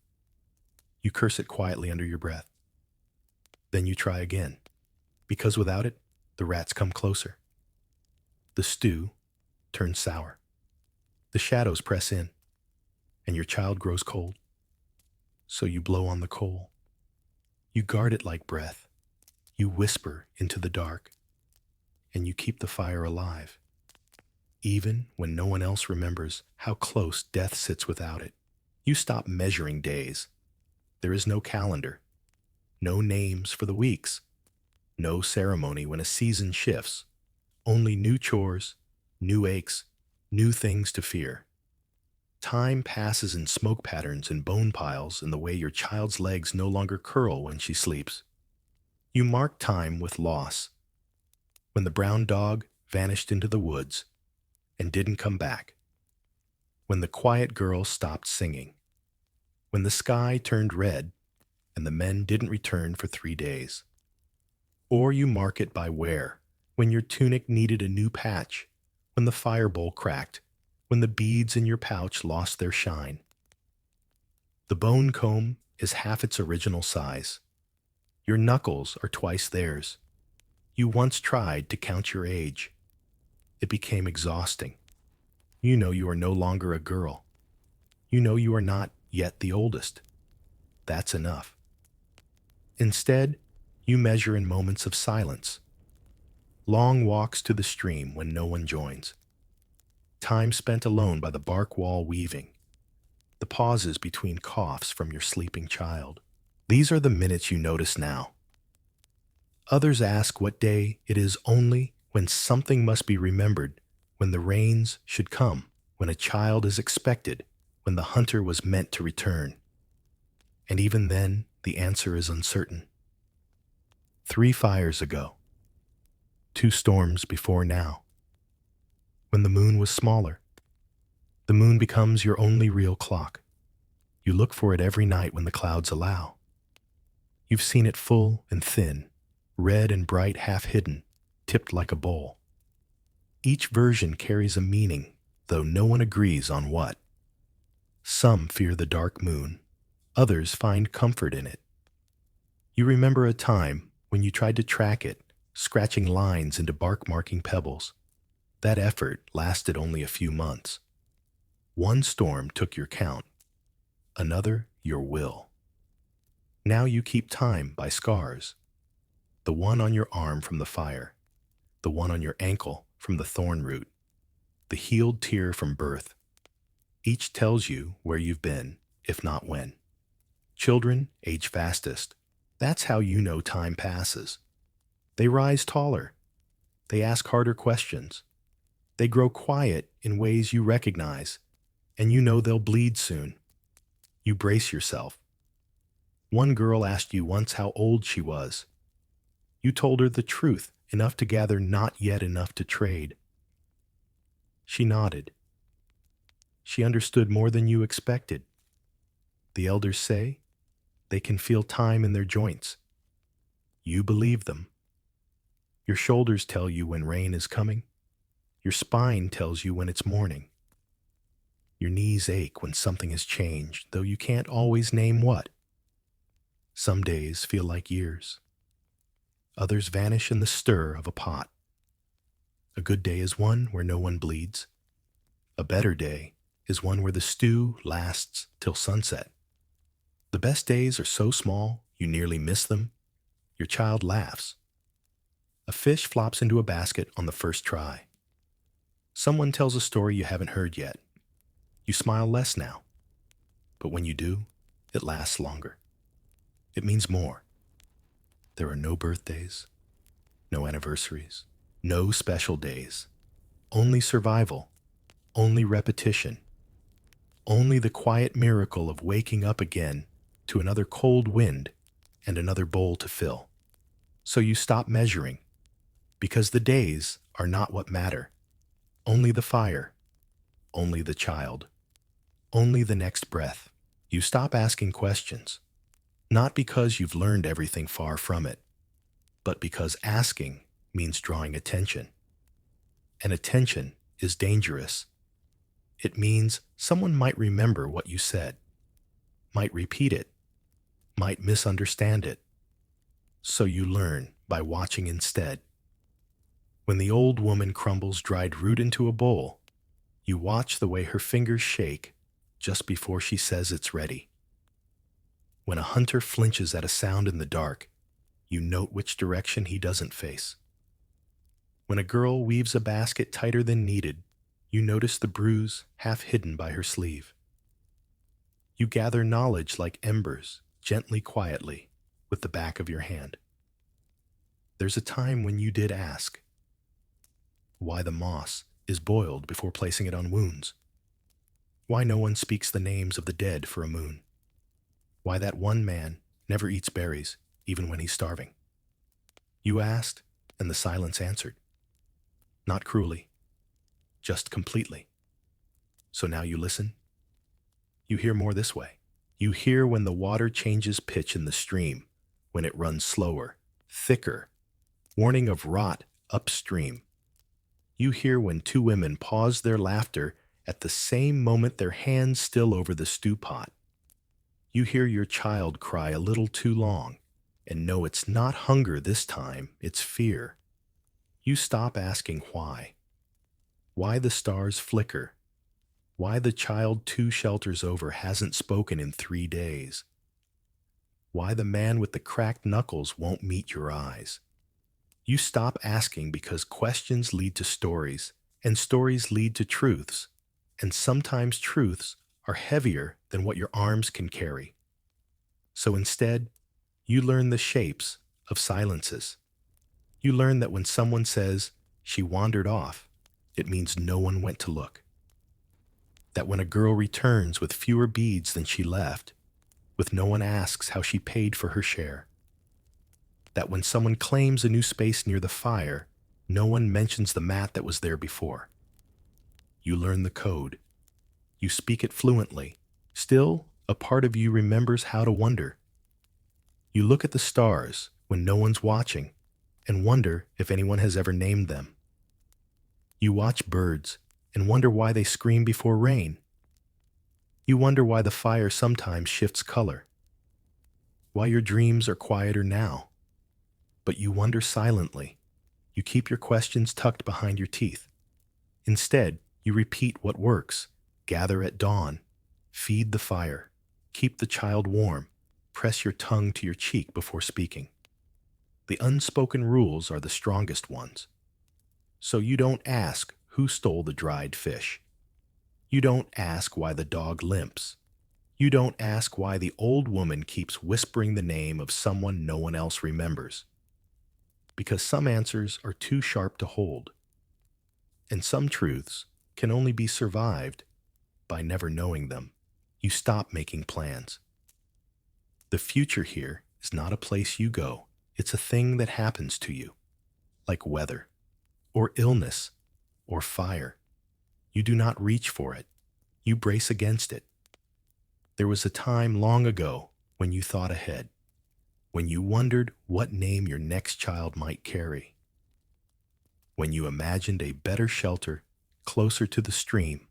You curse it quietly under your breath. Then you try again, because without it, the rats come closer. The stew turns sour. The shadows press in, and your child grows cold. So you blow on the coal. You guard it like breath. You whisper into the dark, and you keep the fire alive, even when no one else remembers how close death sits without it. You stop measuring days. There is no calendar, no names for the weeks, no ceremony when a season shifts, only new chores, new aches, new things to fear. Time passes in smoke patterns and bone piles in the way your child's legs no longer curl when she sleeps. You mark time with loss. When the brown dog vanished into the woods and didn't come back. When the quiet girl stopped singing. When the sky turned red and the men didn't return for 3 days. Or you mark it by wear, when your tunic needed a new patch, when the fire bowl cracked, when the beads in your pouch lost their shine. The bone comb is half its original size. Your knuckles are twice theirs. You once tried to count your age. It became exhausting. You know you are no longer a girl. You know you are not yet the oldest. That's enough. Instead, you measure in moments of silence. Long walks to the stream when no one joins. Time spent alone by the bark wall weaving. The pauses between coughs from your sleeping child. These are the minutes you notice now. Others ask what day it is only when something must be remembered, when the rains should come, when a child is expected, when the hunter was meant to return. And even then, the answer is uncertain. 3 fires ago. 2 storms before now. When the moon was smaller. The moon becomes your only real clock. You look for it every night when the clouds allow. You've seen it full and thin, red and bright half hidden, tipped like a bowl. Each version carries a meaning, though no one agrees on what. Some fear the dark moon, others find comfort in it. You remember a time when you tried to track it, scratching lines into bark-marking pebbles. That effort lasted only a few months. One storm took your count, another your will. Now you keep time by scars. The one on your arm from the fire, the one on your ankle from the thorn root, the healed tear from birth. Each tells you where you've been, if not when. Children age fastest. That's how you know time passes. They rise taller. They ask harder questions. They grow quiet in ways you recognize, and you know they'll bleed soon. You brace yourself. One girl asked you once how old she was. You told her the truth, enough to gather not yet enough to trade. She nodded. She understood more than you expected. The elders say they can feel time in their joints. You believe them. Your shoulders tell you when rain is coming. Your spine tells you when it's morning. Your knees ache when something has changed, though you can't always name what. Some days feel like years. Others vanish in the stir of a pot. A good day is one where no one bleeds. A better day is one where the stew lasts till sunset. The best days are so small you nearly miss them. Your child laughs. A fish flops into a basket on the first try. Someone tells a story you haven't heard yet. You smile less now. But when you do, it lasts longer. It means more. There are no birthdays, no anniversaries, no special days. Only survival, only repetition. only the quiet miracle of waking up again to another cold wind and another bowl to fill. So you stop measuring, because the days are not what matter. Only the fire, only the child, only the next breath. You stop asking questions, not because you've learned everything far from it, but because asking means drawing attention. And attention is dangerous. It means someone might remember what you said, might repeat it, might misunderstand it. So you learn by watching instead. When the old woman crumbles dried root into a bowl, you watch the way her fingers shake just before she says it's ready. When a hunter flinches at a sound in the dark, you note which direction he doesn't face. When a girl weaves a basket tighter than needed, you notice the bruise half hidden by her sleeve. You gather knowledge like embers, gently, quietly, with the back of your hand. There's a time when you did ask why the moss is boiled before placing it on wounds, why no one speaks the names of the dead for a moon, why that one man never eats berries even when he's starving. You asked, and the silence answered. Not cruelly, just completely. So now you listen. You hear more this way. You hear when the water changes pitch in the stream, when it runs slower, thicker, warning of rot upstream. You hear when two women pause their laughter at the same moment their hands still over the stew pot. You hear your child cry a little too long and know it's not hunger this time, it's fear. You stop asking why the stars flicker, why the child 2 shelters over hasn't spoken in 3 days, why the man with the cracked knuckles won't meet your eyes. You stop asking because questions lead to stories, and stories lead to truths, and sometimes truths are heavier than what your arms can carry. So instead, you learn the shapes of silences. You learn that when someone says, "She wandered off," it means no one went to look. That when a girl returns with fewer beads than she left, with no one asks how she paid for her share. That when someone claims a new space near the fire, no one mentions the mat that was there before. You learn the code. You speak it fluently. Still, a part of you remembers how to wonder. You look at the stars when no one's watching and wonder if anyone has ever named them. You watch birds and wonder why they scream before rain. You wonder why the fire sometimes shifts color, why your dreams are quieter now. But you wonder silently. You keep your questions tucked behind your teeth. Instead, you repeat what works. Gather at dawn. Feed the fire. Keep the child warm. Press your tongue to your cheek before speaking. The unspoken rules are the strongest ones. So you don't ask who stole the dried fish. You don't ask why the dog limps. You don't ask why the old woman keeps whispering the name of someone no one else remembers. Because some answers are too sharp to hold, and some truths can only be survived by never knowing them. You stop making plans. The future here is not a place you go. It's a thing that happens to you, like weather, or illness, or fire. You do not reach for it. You brace against it. There was a time long ago when you thought ahead, when you wondered what name your next child might carry, when you imagined a better shelter closer to the stream,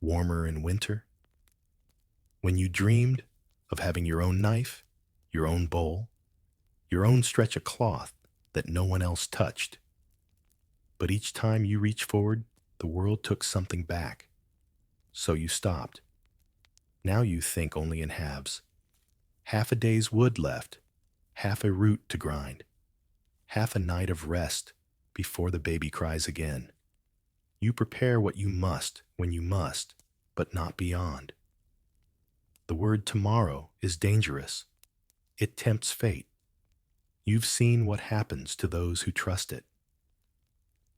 warmer in winter, when you dreamed of having your own knife, your own bowl, your own stretch of cloth that no one else touched. But each time you reached forward, the world took something back. So you stopped. Now you think only in halves. Half a day's wood left, half a root to grind, half a night of rest before the baby cries again. You prepare what you must when you must, but not beyond. The word tomorrow is dangerous. It tempts fate. You've seen what happens to those who trust it.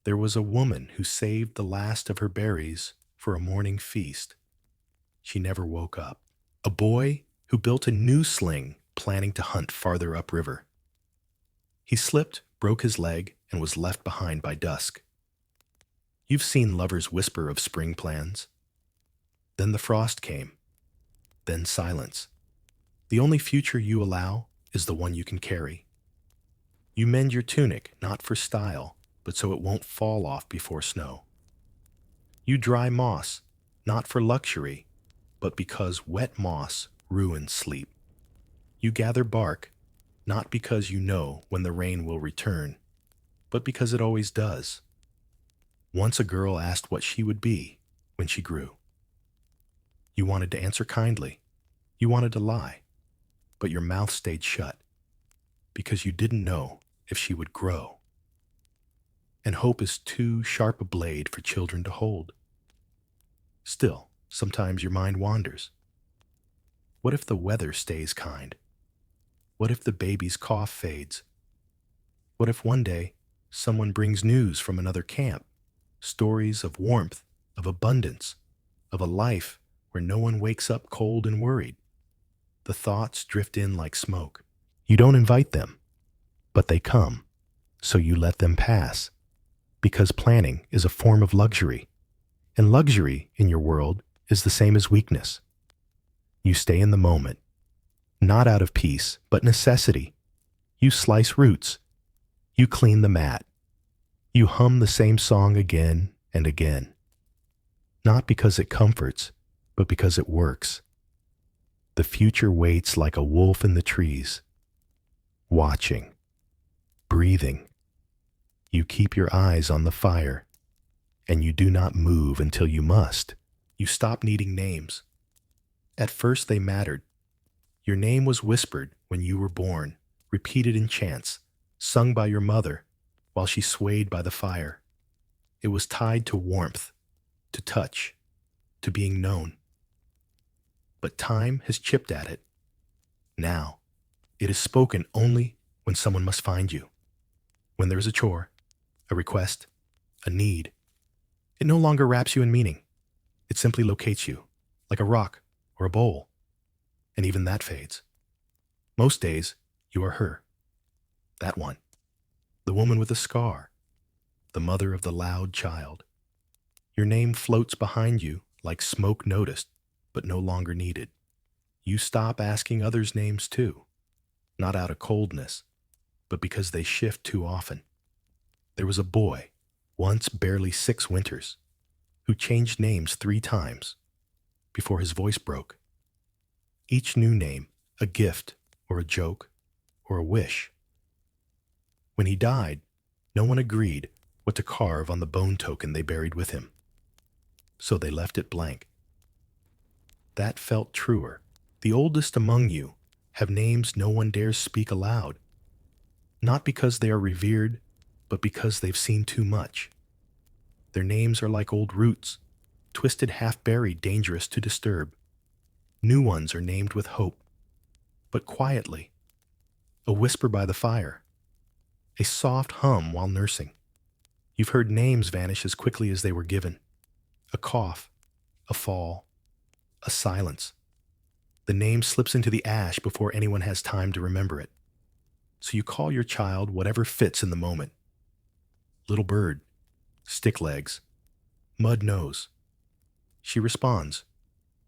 There was a woman who saved the last of her berries for a morning feast. She never woke up. A boy who built a new sling planning to hunt farther upriver. He slipped, broke his leg, and was left behind by dusk. You've seen lovers whisper of spring plans. Then the frost came. Then silence. The only future you allow is the one you can carry. You mend your tunic not for style, but so it won't fall off before snow. You dry moss, not for luxury, but because wet moss ruins sleep. You gather bark, not because you know when the rain will return, but because it always does. Once a girl asked what she would be when she grew. You wanted to answer kindly. You wanted to lie, but your mouth stayed shut because you didn't know if she would grow. And hope is too sharp a blade for children to hold. Still, sometimes your mind wanders. What if the weather stays kind? What if the baby's cough fades? What if one day someone brings news from another camp, stories of warmth, of abundance, of a life where no one wakes up cold and worried? The thoughts drift in like smoke. You don't invite them, but they come, so you let them pass, because planning is a form of luxury, and luxury in your world is the same as weakness. You stay in the moment, not out of peace, but necessity. You slice roots. You clean the mat. You hum the same song again and again, not because it comforts, but because it works. The future waits like a wolf in the trees, watching, breathing. You keep your eyes on the fire, and you do not move until you must. You stop needing names. At first they mattered. Your name was whispered when you were born, repeated in chants, sung by your mother while she swayed by the fire. It was tied to warmth, to touch, to being known. But time has chipped at it. Now, it is spoken only when someone must find you. When there is a chore, a request, a need. It no longer wraps you in meaning. It simply locates you, like a rock or a bowl. And even that fades. Most days, you are her. That one. The woman with the scar. The mother of the loud child. Your name floats behind you like smoke noticed, but no longer needed. You stop asking others' names too, not out of coldness, but because they shift too often. There was a boy, once barely 6 winters, who changed names 3 times before his voice broke. Each new name, a gift or a joke or a wish. When he died, no one agreed what to carve on the bone token they buried with him, so they left it blank. That felt truer. The oldest among you have names no one dares speak aloud, not because they are revered, but because they've seen too much. Their names are like old roots, twisted half-buried, dangerous to disturb. New ones are named with hope, but quietly, a whisper by the fire, a soft hum while nursing. You've heard names vanish as quickly as they were given. A cough, a fall, a silence. The name slips into the ash before anyone has time to remember it. So you call your child whatever fits in the moment. Little bird, stick legs, mud nose. She responds.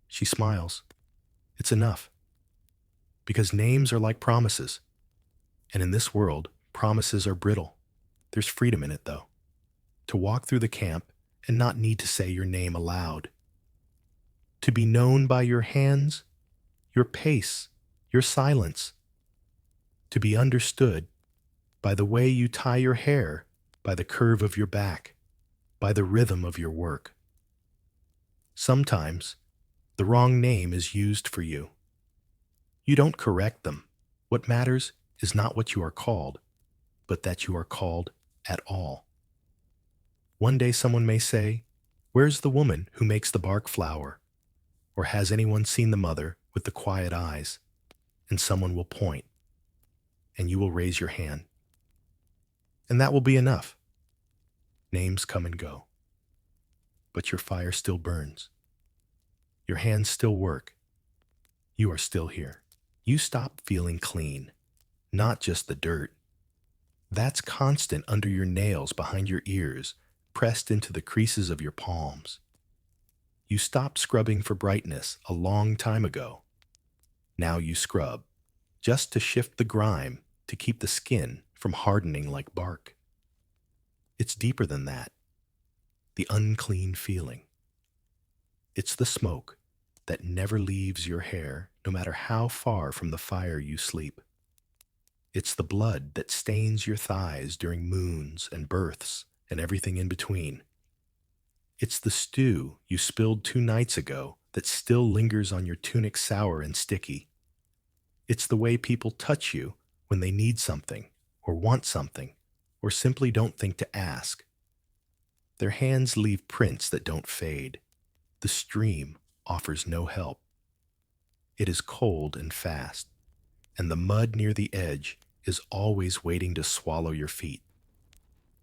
She smiles. It's enough. Because names are like promises. And in this world, promises are brittle. There's freedom in it, though. To walk through the camp and not need to say your name aloud. To be known by your hands, your pace, your silence. To be understood by the way you tie your hair, by the curve of your back, by the rhythm of your work. Sometimes, the wrong name is used for you. You don't correct them. What matters is not what you are called, but that you are called at all. One day someone may say, "Where's the woman who makes the bark flower?" Or has anyone seen the mother with the quiet eyes? And someone will point, and you will raise your hand. And that will be enough. Names come and go, but your fire still burns. Your hands still work. You are still here. You stop feeling clean, not just the dirt. That's constant under your nails, behind your ears, pressed into the creases of your palms. You stopped scrubbing for brightness a long time ago. Now you scrub, just to shift the grime, to keep the skin from hardening like bark. It's deeper than that. The unclean feeling. It's the smoke that never leaves your hair, no matter how far from the fire you sleep. It's the blood that stains your thighs during moons and births and everything in between. It's the stew you spilled 2 nights ago that still lingers on your tunic, sour and sticky. It's the way people touch you when they need something, or want something, or simply don't think to ask. Their hands leave prints that don't fade. The stream offers no help. It is cold and fast, and the mud near the edge is always waiting to swallow your feet.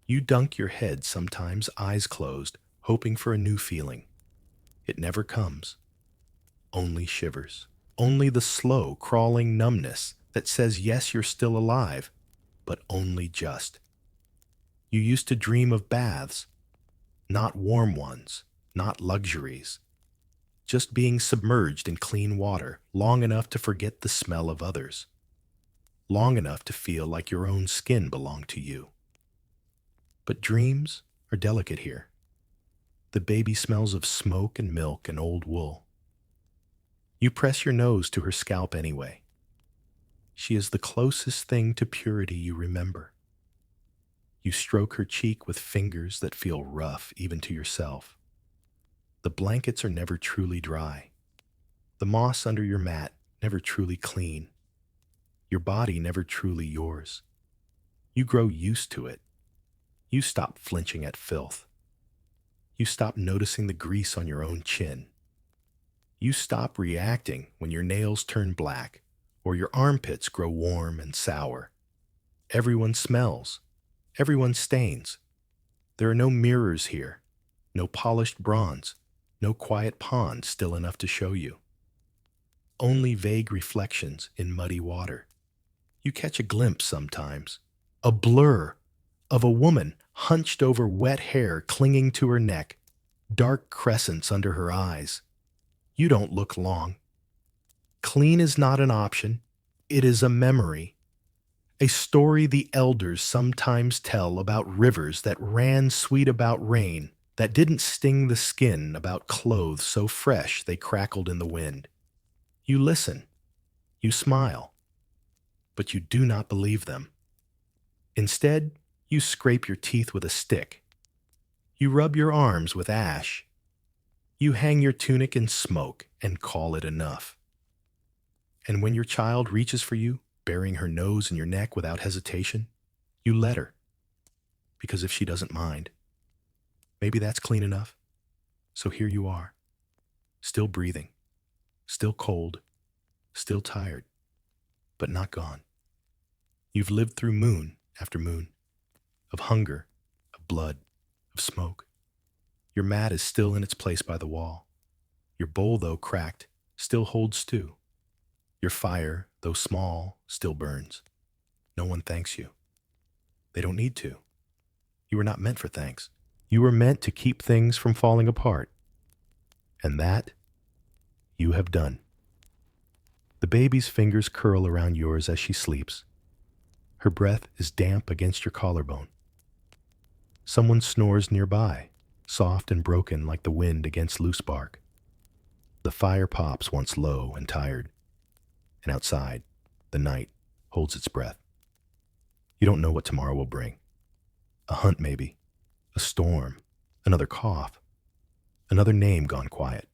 You dunk your head sometimes, eyes closed, hoping for a new feeling. It never comes. Only shivers. Only the slow, crawling numbness that says, yes, you're still alive, but only just. You used to dream of baths, not warm ones, not luxuries. Just being submerged in clean water long enough to forget the smell of others. Long enough to feel like your own skin belonged to you. But dreams are delicate here. The baby smells of smoke and milk and old wool. You press your nose to her scalp anyway. She is the closest thing to purity you remember. You stroke her cheek with fingers that feel rough even to yourself. The blankets are never truly dry. The moss under your mat never truly clean. Your body never truly yours. You grow used to it. You stop flinching at filth. You stop noticing the grease on your own chin. You stop reacting when your nails turn black or your armpits grow warm and sour. Everyone smells. Everyone stains. There are no mirrors here, no polished bronze, no quiet pond still enough to show you. Only vague reflections in muddy water. You catch a glimpse sometimes, a blur of a woman hunched over wet hair clinging to her neck, dark crescents under her eyes. You don't look long. Clean is not an option. It is a memory. A story the elders sometimes tell about rivers that ran sweet about rain, that didn't sting the skin, about clothes so fresh they crackled in the wind. You listen. You smile. But you do not believe them. Instead, you scrape your teeth with a stick. You rub your arms with ash. You hang your tunic in smoke and call it enough. And when your child reaches for you, burying her nose in your neck without hesitation, you let her. Because if she doesn't mind, maybe that's clean enough. So here you are, still breathing, still cold, still tired, but not gone. You've lived through moon after moon, of hunger, of blood, of smoke. Your mat is still in its place by the wall. Your bowl, though cracked, still holds stew. Your fire, though small, still burns. No one thanks you. They don't need to. You were not meant for thanks. You were meant to keep things from falling apart. And that you have done. The baby's fingers curl around yours as she sleeps. Her breath is damp against your collarbone. Someone snores nearby, soft and broken like the wind against loose bark. The fire pops once low and tired. And outside, the night holds its breath. You don't know what tomorrow will bring. A hunt maybe, a storm, another cough, another name gone quiet,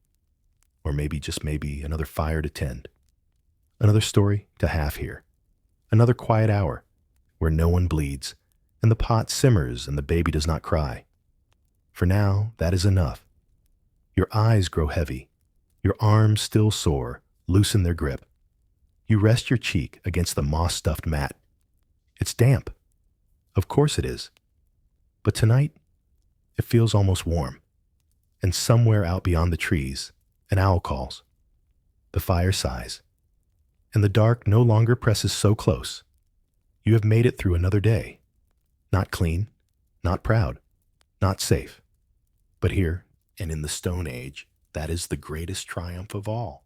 or maybe, just maybe, another fire to tend, another story to half hear, another quiet hour where no one bleeds and the pot simmers and the baby does not cry. For now, that is enough. Your eyes grow heavy, your arms still sore, loosen their grip. You rest your cheek against the moss-stuffed mat. It's damp. Of course it is. But tonight, it feels almost warm. And somewhere out beyond the trees, An owl calls, the fire sighs, and the dark no longer presses so close. You have made it through another day. Not clean, not proud, not safe. But here, and in the Stone Age, that is the greatest triumph of all.